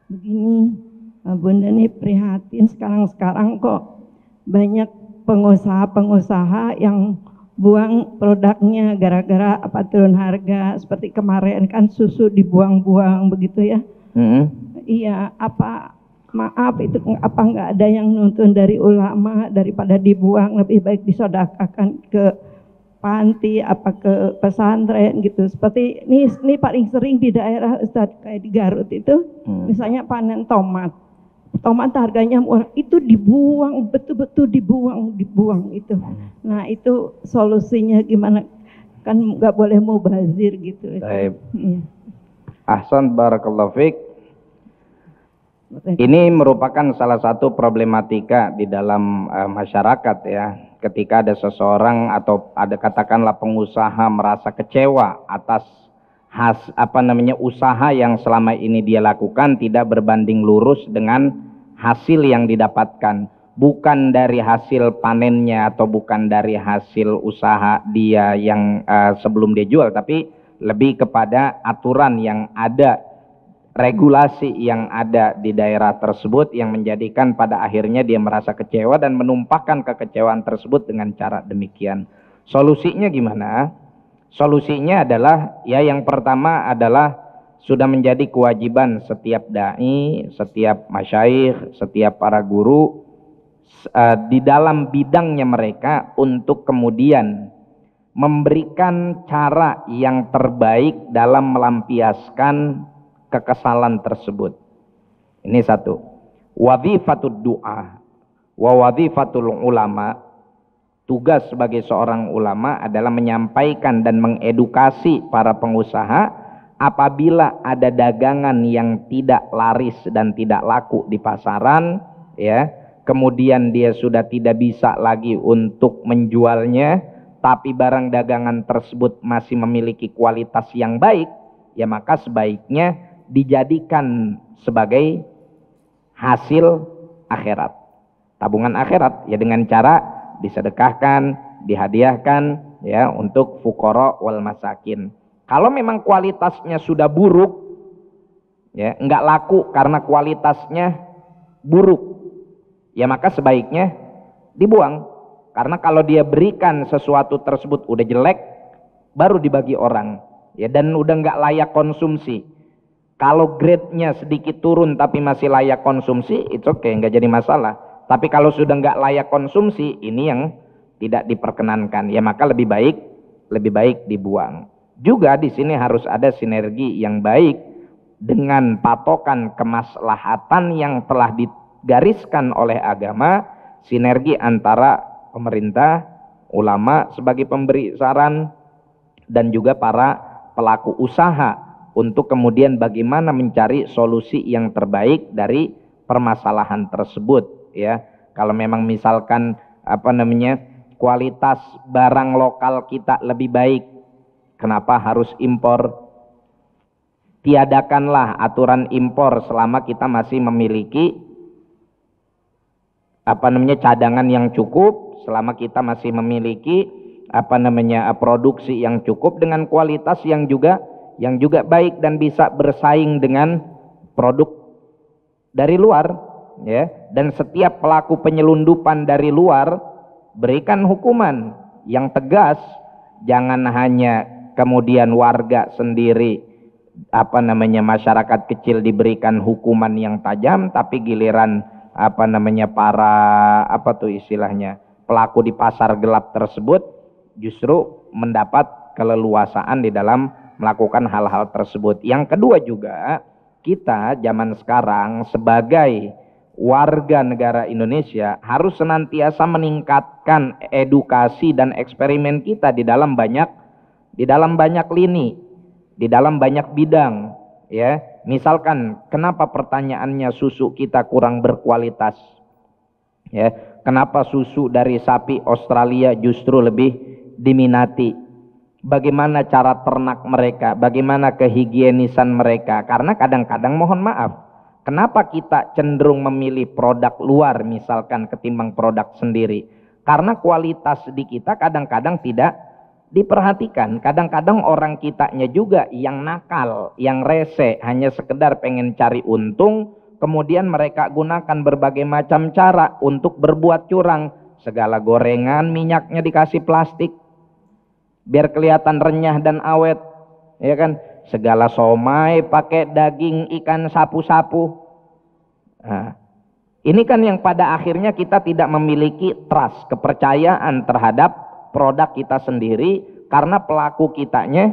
Begini, Bunda nih prihatin sekarang kok banyak pengusaha-pengusaha yang buang produknya gara-gara apa turun harga. Seperti kemarin kan susu dibuang-buang begitu ya. Iya, apa maaf itu apa nggak ada yang nuntun dari ulama, daripada dibuang lebih baik disodakakan ke panti apa ke pesantren gitu. Seperti ini paling sering di daerah Ustadz, kayak di Garut itu misalnya panen tomat harganya murah, itu dibuang, betul-betul dibuang itu. Nah itu solusinya gimana? Kan nggak boleh mubazir gitu. Baik. Ahsan, barakallahu fiik. Ini merupakan salah satu problematika di dalam masyarakat ya. Ketika ada seseorang atau ada katakanlah pengusaha merasa kecewa atas usaha yang selama ini dia lakukan tidak berbanding lurus dengan hasil yang didapatkan, bukan dari hasil panennya atau bukan dari hasil usaha dia yang sebelum dia jual, tapi lebih kepada aturan yang ada, regulasi yang ada di daerah tersebut yang menjadikan pada akhirnya dia merasa kecewa dan menumpahkan kekecewaan tersebut dengan cara demikian. Solusinya gimana? Solusinya adalah ya, yang pertama adalah sudah menjadi kewajiban setiap dai, setiap masyayikh, setiap para guru di dalam bidangnya mereka untuk kemudian memberikan cara yang terbaik dalam melampiaskan kekesalan tersebut. Ini satu. Wadhifatud du'a wa wadhifatul ulama. Tugas sebagai seorang ulama adalah menyampaikan dan mengedukasi para pengusaha apabila ada dagangan yang tidak laris dan tidak laku di pasaran, ya, kemudian dia sudah tidak bisa lagi untuk menjualnya, tapi barang dagangan tersebut masih memiliki kualitas yang baik, ya maka sebaiknya dijadikan sebagai hasil akhirat, tabungan akhirat, ya dengan cara disedekahkan, dihadiahkan ya untuk fuqara wal masakin. Kalau memang kualitasnya sudah buruk, ya enggak laku karena kualitasnya buruk, ya maka sebaiknya dibuang. Karena kalau dia berikan sesuatu tersebut udah jelek, baru dibagi orang, ya, dan udah enggak layak konsumsi. Kalau grade-nya sedikit turun tapi masih layak konsumsi, it's okay, nggak jadi masalah. Tapi kalau sudah nggak layak konsumsi, ini yang tidak diperkenankan. Ya maka lebih baik dibuang. Juga di sini harus ada sinergi yang baik dengan patokan kemaslahatan yang telah digariskan oleh agama, sinergi antara pemerintah, ulama sebagai pemberi saran, dan juga para pelaku usaha untuk kemudian bagaimana mencari solusi yang terbaik dari permasalahan tersebut, ya. Kalau memang misalkan kualitas barang lokal kita lebih baik, kenapa harus impor? Tiadakanlah aturan impor selama kita masih memiliki cadangan yang cukup, selama kita masih memiliki produksi yang cukup dengan kualitas yang juga baik dan bisa bersaing dengan produk dari luar, ya. Dan setiap pelaku penyelundupan dari luar berikan hukuman yang tegas, jangan hanya kemudian warga sendiri masyarakat kecil diberikan hukuman yang tajam, tapi giliran para pelaku di pasar gelap tersebut justru mendapat keleluasaan di dalam melakukan hal-hal tersebut. Yang kedua juga, kita zaman sekarang sebagai warga negara Indonesia harus senantiasa meningkatkan edukasi dan eksperimen kita di dalam banyak lini, di dalam banyak bidang, ya. Misalkan kenapa pertanyaannya susu kita kurang berkualitas, ya, kenapa susu dari sapi Australia justru lebih diminati, bagaimana cara ternak mereka, bagaimana kehigienisan mereka. Karena kadang-kadang, mohon maaf, kenapa kita cenderung memilih produk luar misalkan ketimbang produk sendiri? Karena kualitas di kita kadang-kadang tidak diperhatikan. Kadang-kadang orang kitanya juga yang nakal, yang rese, hanya sekedar pengen cari untung, kemudian mereka gunakan berbagai macam cara untuk berbuat curang. Segala gorengan minyaknya dikasih plastik biar kelihatan renyah dan awet, ya kan? Segala somai pakai daging ikan sapu-sapu. Nah, ini kan yang pada akhirnya kita tidak memiliki trust, kepercayaan terhadap produk kita sendiri karena pelaku kitanya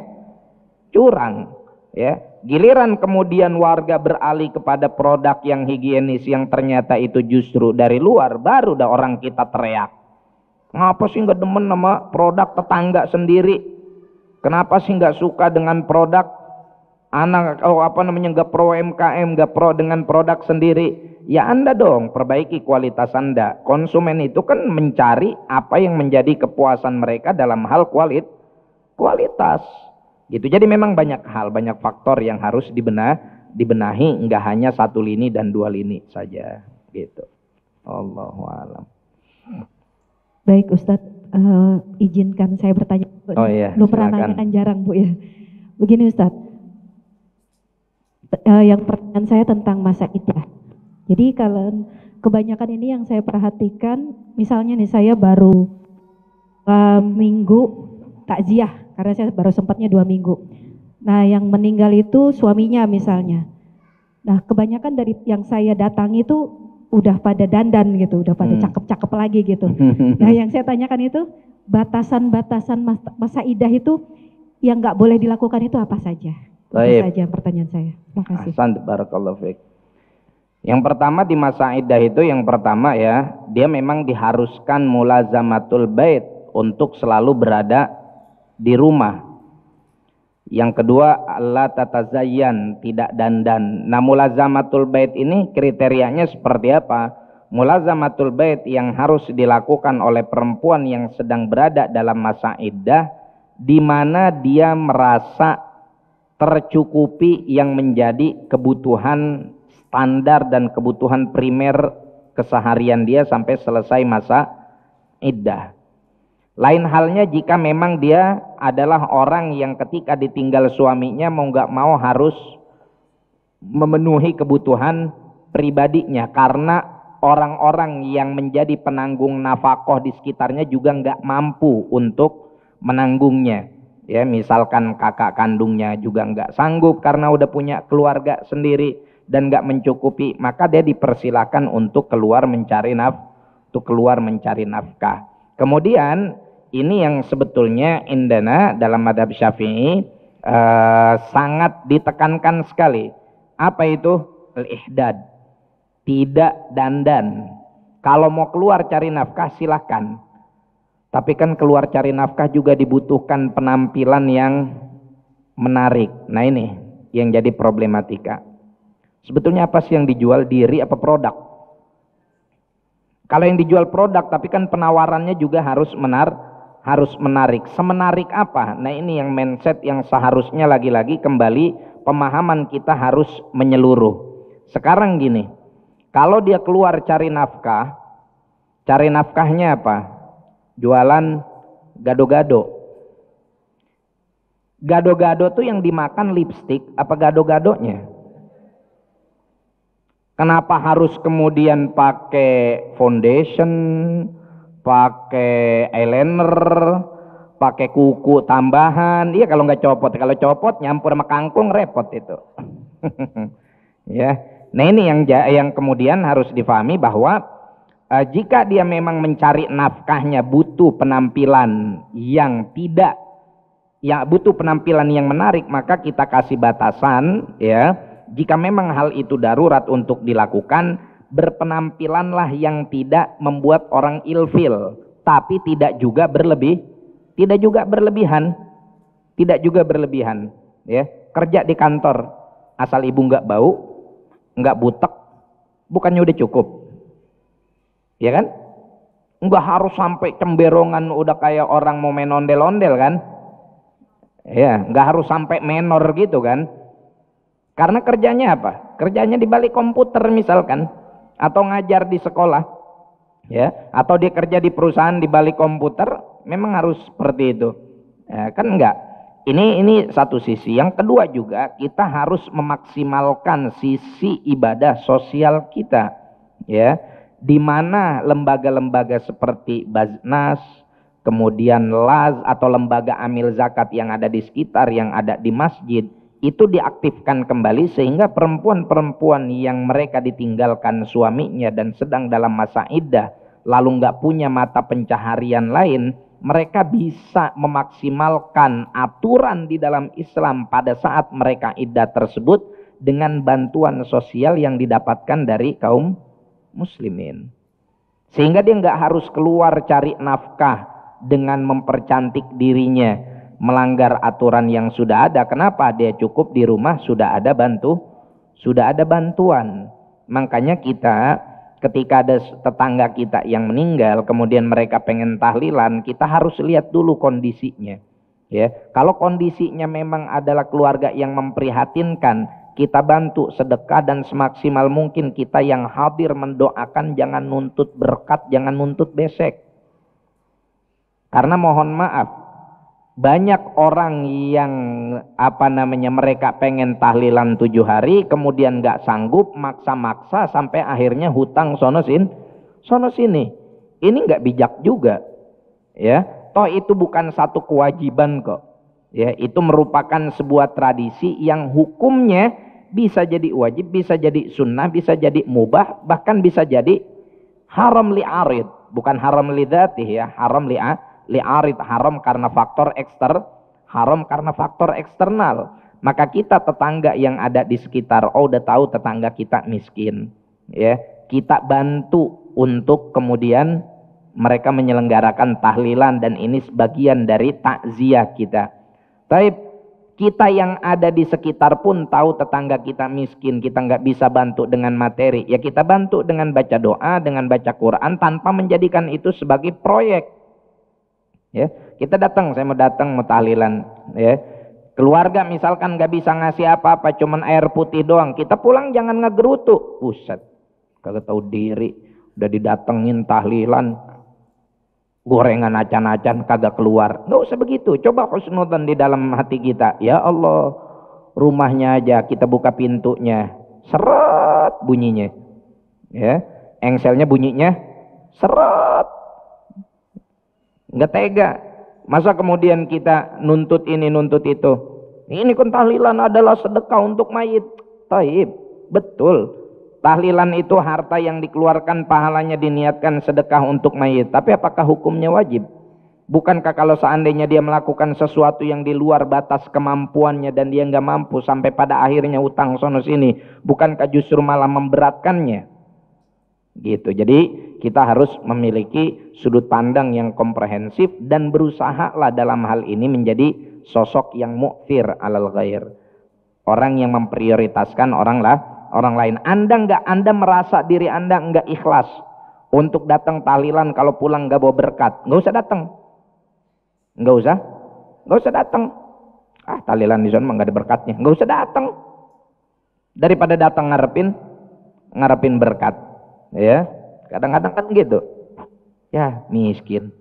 curang, ya. Giliran kemudian warga beralih kepada produk yang higienis yang ternyata itu justru dari luar, baru dah orang kita teriak. Ngapa sih nggak demen sama produk tetangga sendiri? Kenapa sih nggak suka dengan produk nggak pro UMKM, nggak pro dengan produk sendiri? Ya Anda dong perbaiki kualitas Anda. Konsumen itu kan mencari apa yang menjadi kepuasan mereka dalam hal kualitas. Gitu. Jadi memang banyak hal, banyak faktor yang harus dibenahi, nggak hanya satu lini dan dua lini saja. Gitu. Allahu a'lam. Baik Ustadz, izinkan saya bertanya. Oh iya, lu pernah nanya kan jarang Bu ya. Begini Ustadz, yang pertanyaan saya tentang masa iddah. Jadi kalau kebanyakan ini yang saya perhatikan, misalnya nih saya baru minggu takziah, karena saya baru sempatnya 2 minggu. Nah yang meninggal itu suaminya misalnya. Nah kebanyakan dari yang saya datangi itu udah pada dandan gitu, udah pada cakep-cakep lagi gitu. Nah yang saya tanyakan itu batasan-batasan masa iddah itu yang nggak boleh dilakukan itu apa saja? Apa saja pertanyaan saya. Terima kasih. Barakallahu fiik. Yang pertama di masa iddah itu, yang pertama ya, dia memang diharuskan mulazamatul bait untuk selalu berada di rumah. Yang kedua, la tatazayyan, tidak dandan. Nah, mulazamatul bait ini kriterianya seperti apa? Mulazamatul bait yang harus dilakukan oleh perempuan yang sedang berada dalam masa iddah, di mana dia merasa tercukupi yang menjadi kebutuhan standar dan kebutuhan primer keseharian dia sampai selesai masa iddah. Lain halnya jika memang dia adalah orang yang ketika ditinggal suaminya mau nggak mau harus memenuhi kebutuhan pribadinya, karena orang-orang yang menjadi penanggung nafkah di sekitarnya juga nggak mampu untuk menanggungnya, Ya, misalkan kakak kandungnya juga nggak sanggup karena udah punya keluarga sendiri dan nggak mencukupi, maka dia dipersilakan untuk keluar mencari nafkah. Kemudian ini yang sebetulnya indana dalam madhab Syafi'i sangat ditekankan sekali. Apa itu? Al-ihdad, tidak dandan. Kalau mau keluar cari nafkah silahkan, tapi kan keluar cari nafkah juga dibutuhkan penampilan yang menarik. Nah ini yang jadi problematika. Sebetulnya apa sih yang dijual, diri apa produk? Kalau yang dijual produk, tapi kan penawarannya juga harus menarik. Semenarik apa? Nah ini yang mindset yang seharusnya lagi-lagi kembali pemahaman kita harus menyeluruh. Sekarang gini, kalau dia keluar cari nafkahnya apa? Jualan gado-gado. Gado-gado tuh yang dimakan lipstick apa gado-gadonya? Kenapa harus kemudian pakai foundation, pakai eyeliner, pakai kuku tambahan? Iya kalau nggak copot. Kalau copot nyampur sama kangkung repot itu. Ya. Nah ini yang kemudian harus difahami bahwa jika dia memang mencari nafkahnya butuh penampilan yang butuh penampilan yang menarik, maka kita kasih batasan, ya. Jika memang hal itu darurat untuk dilakukan, berpenampilanlah yang tidak membuat orang ilfil, tapi tidak juga berlebihan, ya. Kerja di kantor, asal ibu nggak bau, nggak butek, bukannya udah cukup? Ya kan? Enggak harus sampai cemberongan udah kayak orang mau main ondel-ondel kan? Ya, enggak harus sampai menor gitu kan? Karena kerjanya apa? Kerjanya di balik komputer misalkan, atau ngajar di sekolah, ya, atau dia kerja di perusahaan di balik komputer, memang harus seperti itu. Ya, kan enggak? Ini satu sisi. Yang kedua juga kita harus memaksimalkan sisi ibadah sosial kita, ya. Di mana lembaga-lembaga seperti Baznas, kemudian LAZ atau lembaga amil zakat yang ada di sekitar, yang ada di masjid, itu diaktifkan kembali sehingga perempuan-perempuan yang mereka ditinggalkan suaminya dan sedang dalam masa iddah, lalu nggak punya mata pencaharian lain, mereka bisa memaksimalkan aturan di dalam Islam pada saat mereka iddah tersebut dengan bantuan sosial yang didapatkan dari kaum muslimin, sehingga dia nggak harus keluar cari nafkah dengan mempercantik dirinya, melanggar aturan yang sudah ada. Kenapa? Dia cukup di rumah sudah ada bantuan. Makanya kita ketika ada tetangga kita yang meninggal, kemudian mereka pengen tahlilan, kita harus lihat dulu kondisinya, ya. Kalau kondisinya memang adalah keluarga yang memprihatinkan, kita bantu sedekah dan semaksimal mungkin kita yang hadir mendoakan, jangan nuntut berkat, jangan nuntut besek. Karena mohon maaf, banyak orang yang mereka pengen tahlilan 7 hari, kemudian nggak sanggup, maksa-maksa sampai akhirnya hutang sono sini. Ini nggak bijak juga, ya. Toh itu bukan satu kewajiban kok, ya. Itu merupakan sebuah tradisi yang hukumnya bisa jadi wajib, bisa jadi sunnah, bisa jadi mubah, bahkan bisa jadi haram li'arid. Bukan haram lidzatih, ya. Haram li'arid, haram karena faktor eksternal. Maka kita tetangga yang ada di sekitar, udah tahu tetangga kita miskin, ya, kita bantu untuk kemudian mereka menyelenggarakan tahlilan, dan ini sebagian dari takziah kita. Tapi kita yang ada di sekitar pun tahu tetangga kita miskin, kita nggak bisa bantu dengan materi, ya kita bantu dengan baca doa, dengan baca Quran, tanpa menjadikan itu sebagai proyek, ya. Kita datang, saya mau tahlilan, ya. Keluarga misalkan nggak bisa ngasih apa-apa, cuman air putih doang, kita pulang jangan ngegerutu, buset, kagak tahu diri, udah didatengin tahlilan, gorengan acan-acan kagak keluar. Nggak usah begitu. Coba husnudzon di dalam hati kita. Ya Allah, rumahnya aja kita buka pintunya, seret bunyinya, ya, engselnya bunyinya seret, nggak tega. Masa kemudian kita nuntut ini nuntut itu? Ini kan tahlilan adalah sedekah untuk mayit. Taib, betul. Tahlilan itu harta yang dikeluarkan, pahalanya diniatkan sedekah untuk mayit. Tapi apakah hukumnya wajib? Bukankah kalau seandainya dia melakukan sesuatu yang di luar batas kemampuannya dan dia nggak mampu sampai pada akhirnya utang sono sini, bukankah justru malah memberatkannya? Gitu. Jadi kita harus memiliki sudut pandang yang komprehensif dan berusahalah dalam hal ini menjadi sosok yang mu'thir alal ghair. Orang yang memprioritaskan orang lain. Anda merasa diri Anda enggak ikhlas untuk datang tahlilan, kalau pulang enggak bawa berkat, enggak usah datang. Enggak usah datang. Tahlilan di sana enggak ada berkatnya, enggak usah datang. Daripada datang ngarepin berkat. Ya, kadang-kadang kan gitu. Ya, miskin,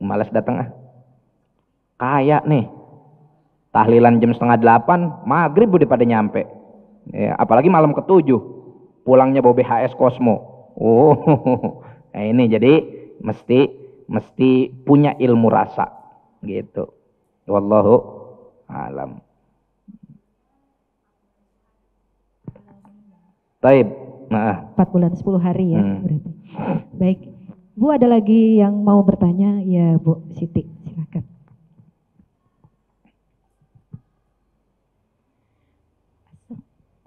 malas datang. Kaya nih, tahlilan jam 7:30, maghrib udah pada nyampe. Ya, apalagi malam ke-7, pulangnya bawa BHS Cosmo. Nah ini jadi mesti punya ilmu rasa, gitu. Wallahu alam. Taib. 4 bulan 10 hari ya berarti. Baik, Bu, ada lagi yang mau bertanya? Ya Bu Siti, silakan.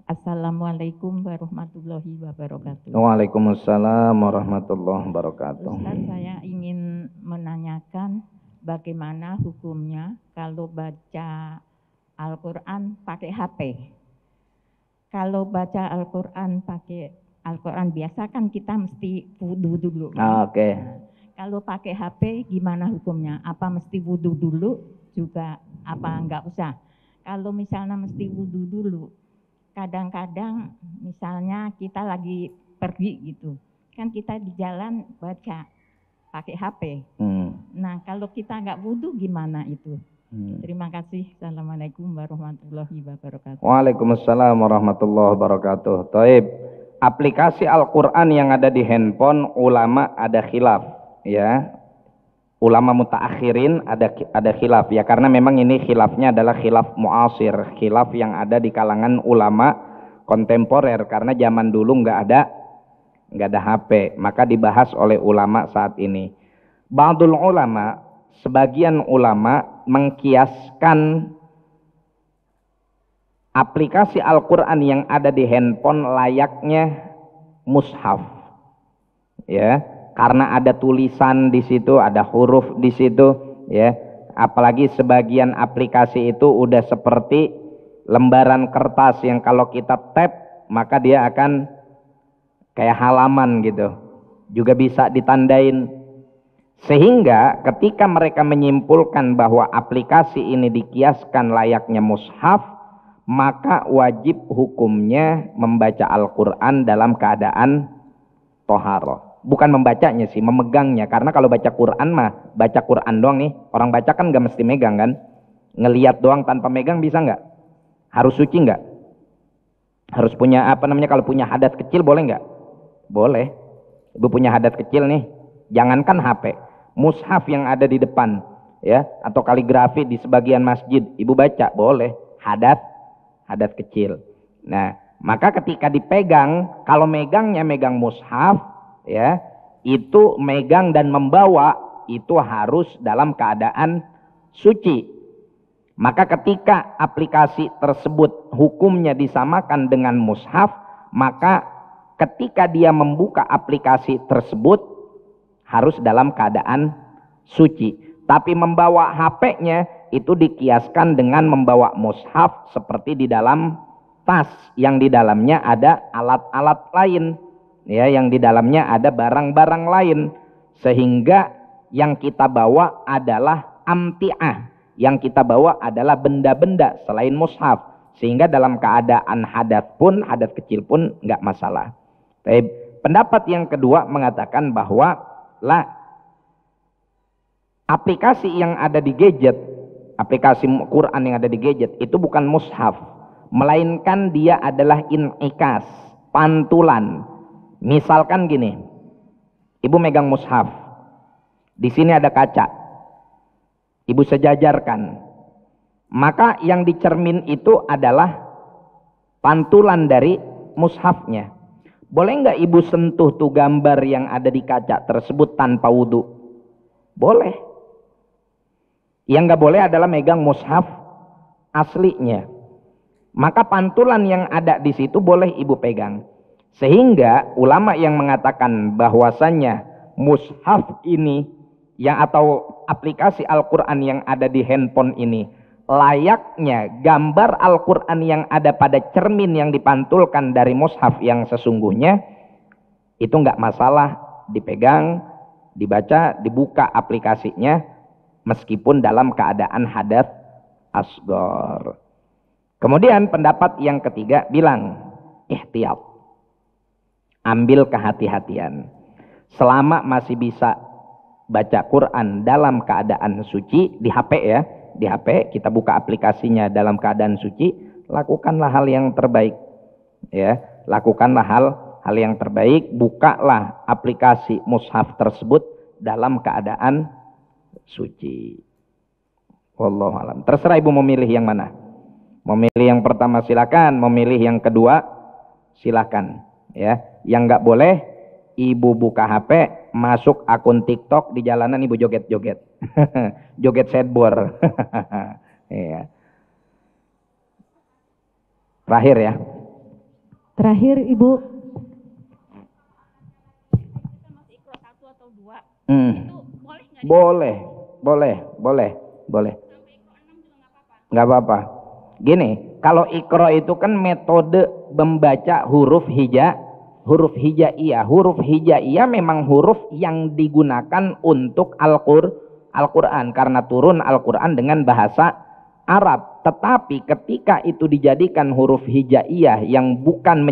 Assalamualaikum warahmatullahi wabarakatuh. Waalaikumsalam warahmatullahi wabarakatuh. Ustaz, saya ingin menanyakan bagaimana hukumnya kalau baca Al-Quran pakai HP. Kalau baca Al-Quran pakai Al-Quran biasa kan kita mesti wudu dulu. Oke. Kalau pakai HP gimana hukumnya? Apa mesti wudu dulu juga apa enggak usah? Kalau misalnya mesti wudu dulu, kadang-kadang misalnya kita lagi pergi gitu, kan kita di jalan baca pakai HP. Nah kalau kita enggak wudu gimana itu? Terima kasih. Assalamualaikum warahmatullahi wabarakatuh. Waalaikumsalam warahmatullahi wabarakatuh. Taib. Aplikasi Al-Quran yang ada di handphone, ulama ada khilaf, ya. Ulama mutaakhirin ada khilaf, ya, karena memang ini khilafnya adalah khilaf muasir, khilaf yang ada di kalangan ulama kontemporer, karena zaman dulu nggak ada HP, maka dibahas oleh ulama saat ini. Ba'dul ulama, sebagian ulama mengkiaskan aplikasi Al-Quran yang ada di handphone layaknya mushaf, ya, karena ada tulisan di situ, ada huruf di situ, ya. Apalagi sebagian aplikasi itu udah seperti lembaran kertas yang kalau kita tap maka dia akan kayak halaman gitu, juga bisa ditandain. Sehingga ketika mereka menyimpulkan bahwa aplikasi ini dikiaskan layaknya mushaf, maka wajib hukumnya membaca Al-Quran dalam keadaan toharoh. Bukan membacanya sih, memegangnya. Karena kalau baca Quran mah, baca Quran doang nih, orang baca kan gak mesti megang kan. Ngeliat doang tanpa megang bisa nggak? Harus suci nggak? Harus punya kalau punya hadas kecil boleh nggak? Boleh. Ibu punya hadas kecil nih, jangankan HP, mushaf yang ada di depan, ya, atau kaligrafi di sebagian masjid, ibu baca boleh, hadas kecil. Nah, maka ketika dipegang, kalau megangnya megang mushaf, ya, itu megang dan membawa itu harus dalam keadaan suci. Maka ketika aplikasi tersebut hukumnya disamakan dengan mushaf, maka ketika dia membuka aplikasi tersebut harus dalam keadaan suci. Tapi membawa HP-nya itu dikiaskan dengan membawa mushaf seperti di dalam tas yang di dalamnya ada alat-alat lain, ya, yang di dalamnya ada barang-barang lain, sehingga yang kita bawa adalah amti'ah, yang kita bawa adalah benda-benda selain mushaf, sehingga dalam keadaan hadas kecil pun nggak masalah. Tapi pendapat yang kedua mengatakan bahwa aplikasi yang ada di gadget, aplikasi Quran yang ada di gadget itu bukan mushaf, melainkan dia adalah inikas, pantulan. Misalkan gini, ibu megang mushaf, di sini ada kaca, ibu sejajarkan. Maka yang dicermin itu adalah pantulan dari mushafnya. Boleh nggak ibu sentuh tuh gambar yang ada di kaca tersebut tanpa wudhu? Boleh. Yang nggak boleh adalah megang mushaf aslinya. Maka pantulan yang ada di situ boleh ibu pegang. Sehingga ulama yang mengatakan bahwasannya mushaf ini yang atau aplikasi Al-Quran yang ada di handphone ini layaknya gambar Al-Quran yang ada pada cermin yang dipantulkan dari mushaf yang sesungguhnya, itu nggak masalah dipegang, dibaca, dibuka aplikasinya meskipun dalam keadaan hadas asghar. Kemudian pendapat yang ketiga bilang ihtiyat, ambil kehati-hatian. Selama masih bisa baca Quran dalam keadaan suci di HP ya, di HP kita buka aplikasinya dalam keadaan suci, lakukanlah hal yang terbaik ya, lakukanlah hal yang terbaik, bukalah aplikasi mushaf tersebut dalam keadaan suci. Wallahu alam. Terserah ibu memilih yang mana. Memilih yang pertama silakan, memilih yang kedua silakan ya. Yang nggak boleh ibu buka HP, masuk akun TikTok di jalanan ibu joget-joget. Joget sadboard. Iya. Terakhir ya. Terakhir ibu. Boleh. Nggak apa-apa. Gini, kalau Iqra itu kan metode membaca huruf hijaiyah. Huruf hijaiyah memang huruf yang digunakan untuk Al-Quran karena turun Al-Quran dengan bahasa Arab. Tetapi ketika itu dijadikan huruf hijaiyah yang bukan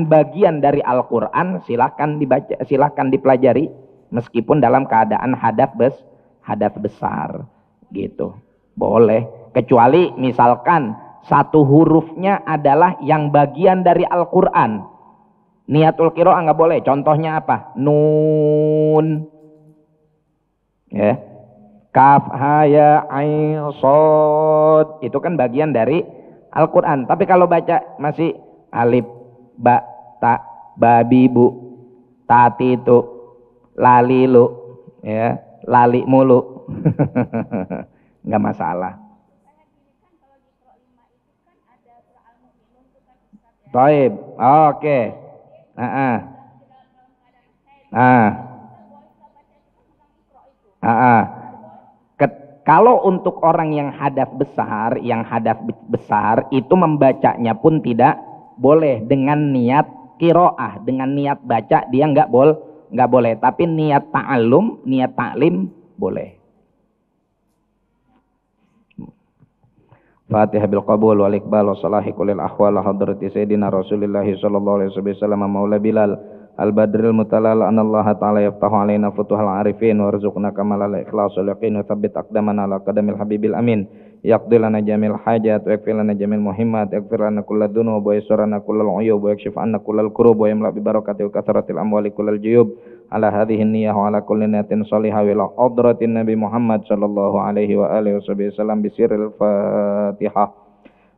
bagian dari Al-Quran, silahkan dibaca, silahkan dipelajari meskipun dalam keadaan hadas besar gitu. Boleh, kecuali misalkan satu hurufnya adalah yang bagian dari Al-Quran. Niatul qiraah nggak boleh. Contohnya apa? Nun, ya, kaf, ha, ya, ain, shad, itu kan bagian dari Al-Quran. Tapi kalau baca masih alif, ba, ta, babi, bu, tati, tu, lali, lu, ya, lali mulu, nggak masalah. Taib, oke. Kalau untuk orang yang hadas besar itu membacanya pun tidak boleh dengan niat qiraah, dengan niat baca dia nggak boleh. Tapi niat ta'allum, niat ta'lim boleh. Fatihah bil qabul wal iqbal wa salahi kulil ahwal hadrati sayyidina Rasulillah sallallahu alaihi wasallam maula Bilal al-badril mutalal anallaha ta'ala yaftahu alaina futuhal arifin warzuqna kamalal ikhlas wal yaqin wa thabbit aqdamana ala qadamil habibil amin yaqdi lana jamil hajat wa yakfir lana jamil muhimmat yaghfir lana kullad dunub wa yasurana kullal uyub wa yakshif anna kullal kurub wa yamla bi barakati wa kathratil amwali kullal juyub ala hadhihi niyyah wa ala kulli niyatin salihah wa ila hadratin Nabi Muhammad sallallahu alaihi wa alihi wasallam bisirril Fatihah.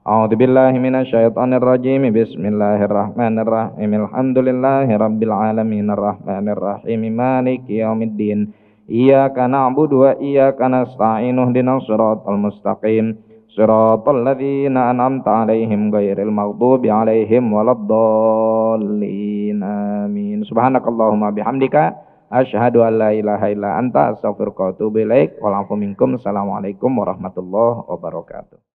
A'udzu billahi minasyaitonir rajim. Bismillahirrahmanirrahim. Alhamdulillahi rabbil alamin arrahmanir rahim maliki yaumiddin. Iyyaka na'budu wa iyyaka nasta'in ihdinas siratal mustaqim. Siratal ladzina an'amta 'alaihim ghairil maghdubi 'alaihim waladdallin. Amin. Subhanakallahumma bihamdika asyhadu an la ilaha illa anta astaghfiruka wa atubu ilaik. Wal 'afwu minkum. Assalamualaikum warahmatullahi wabarakatuh.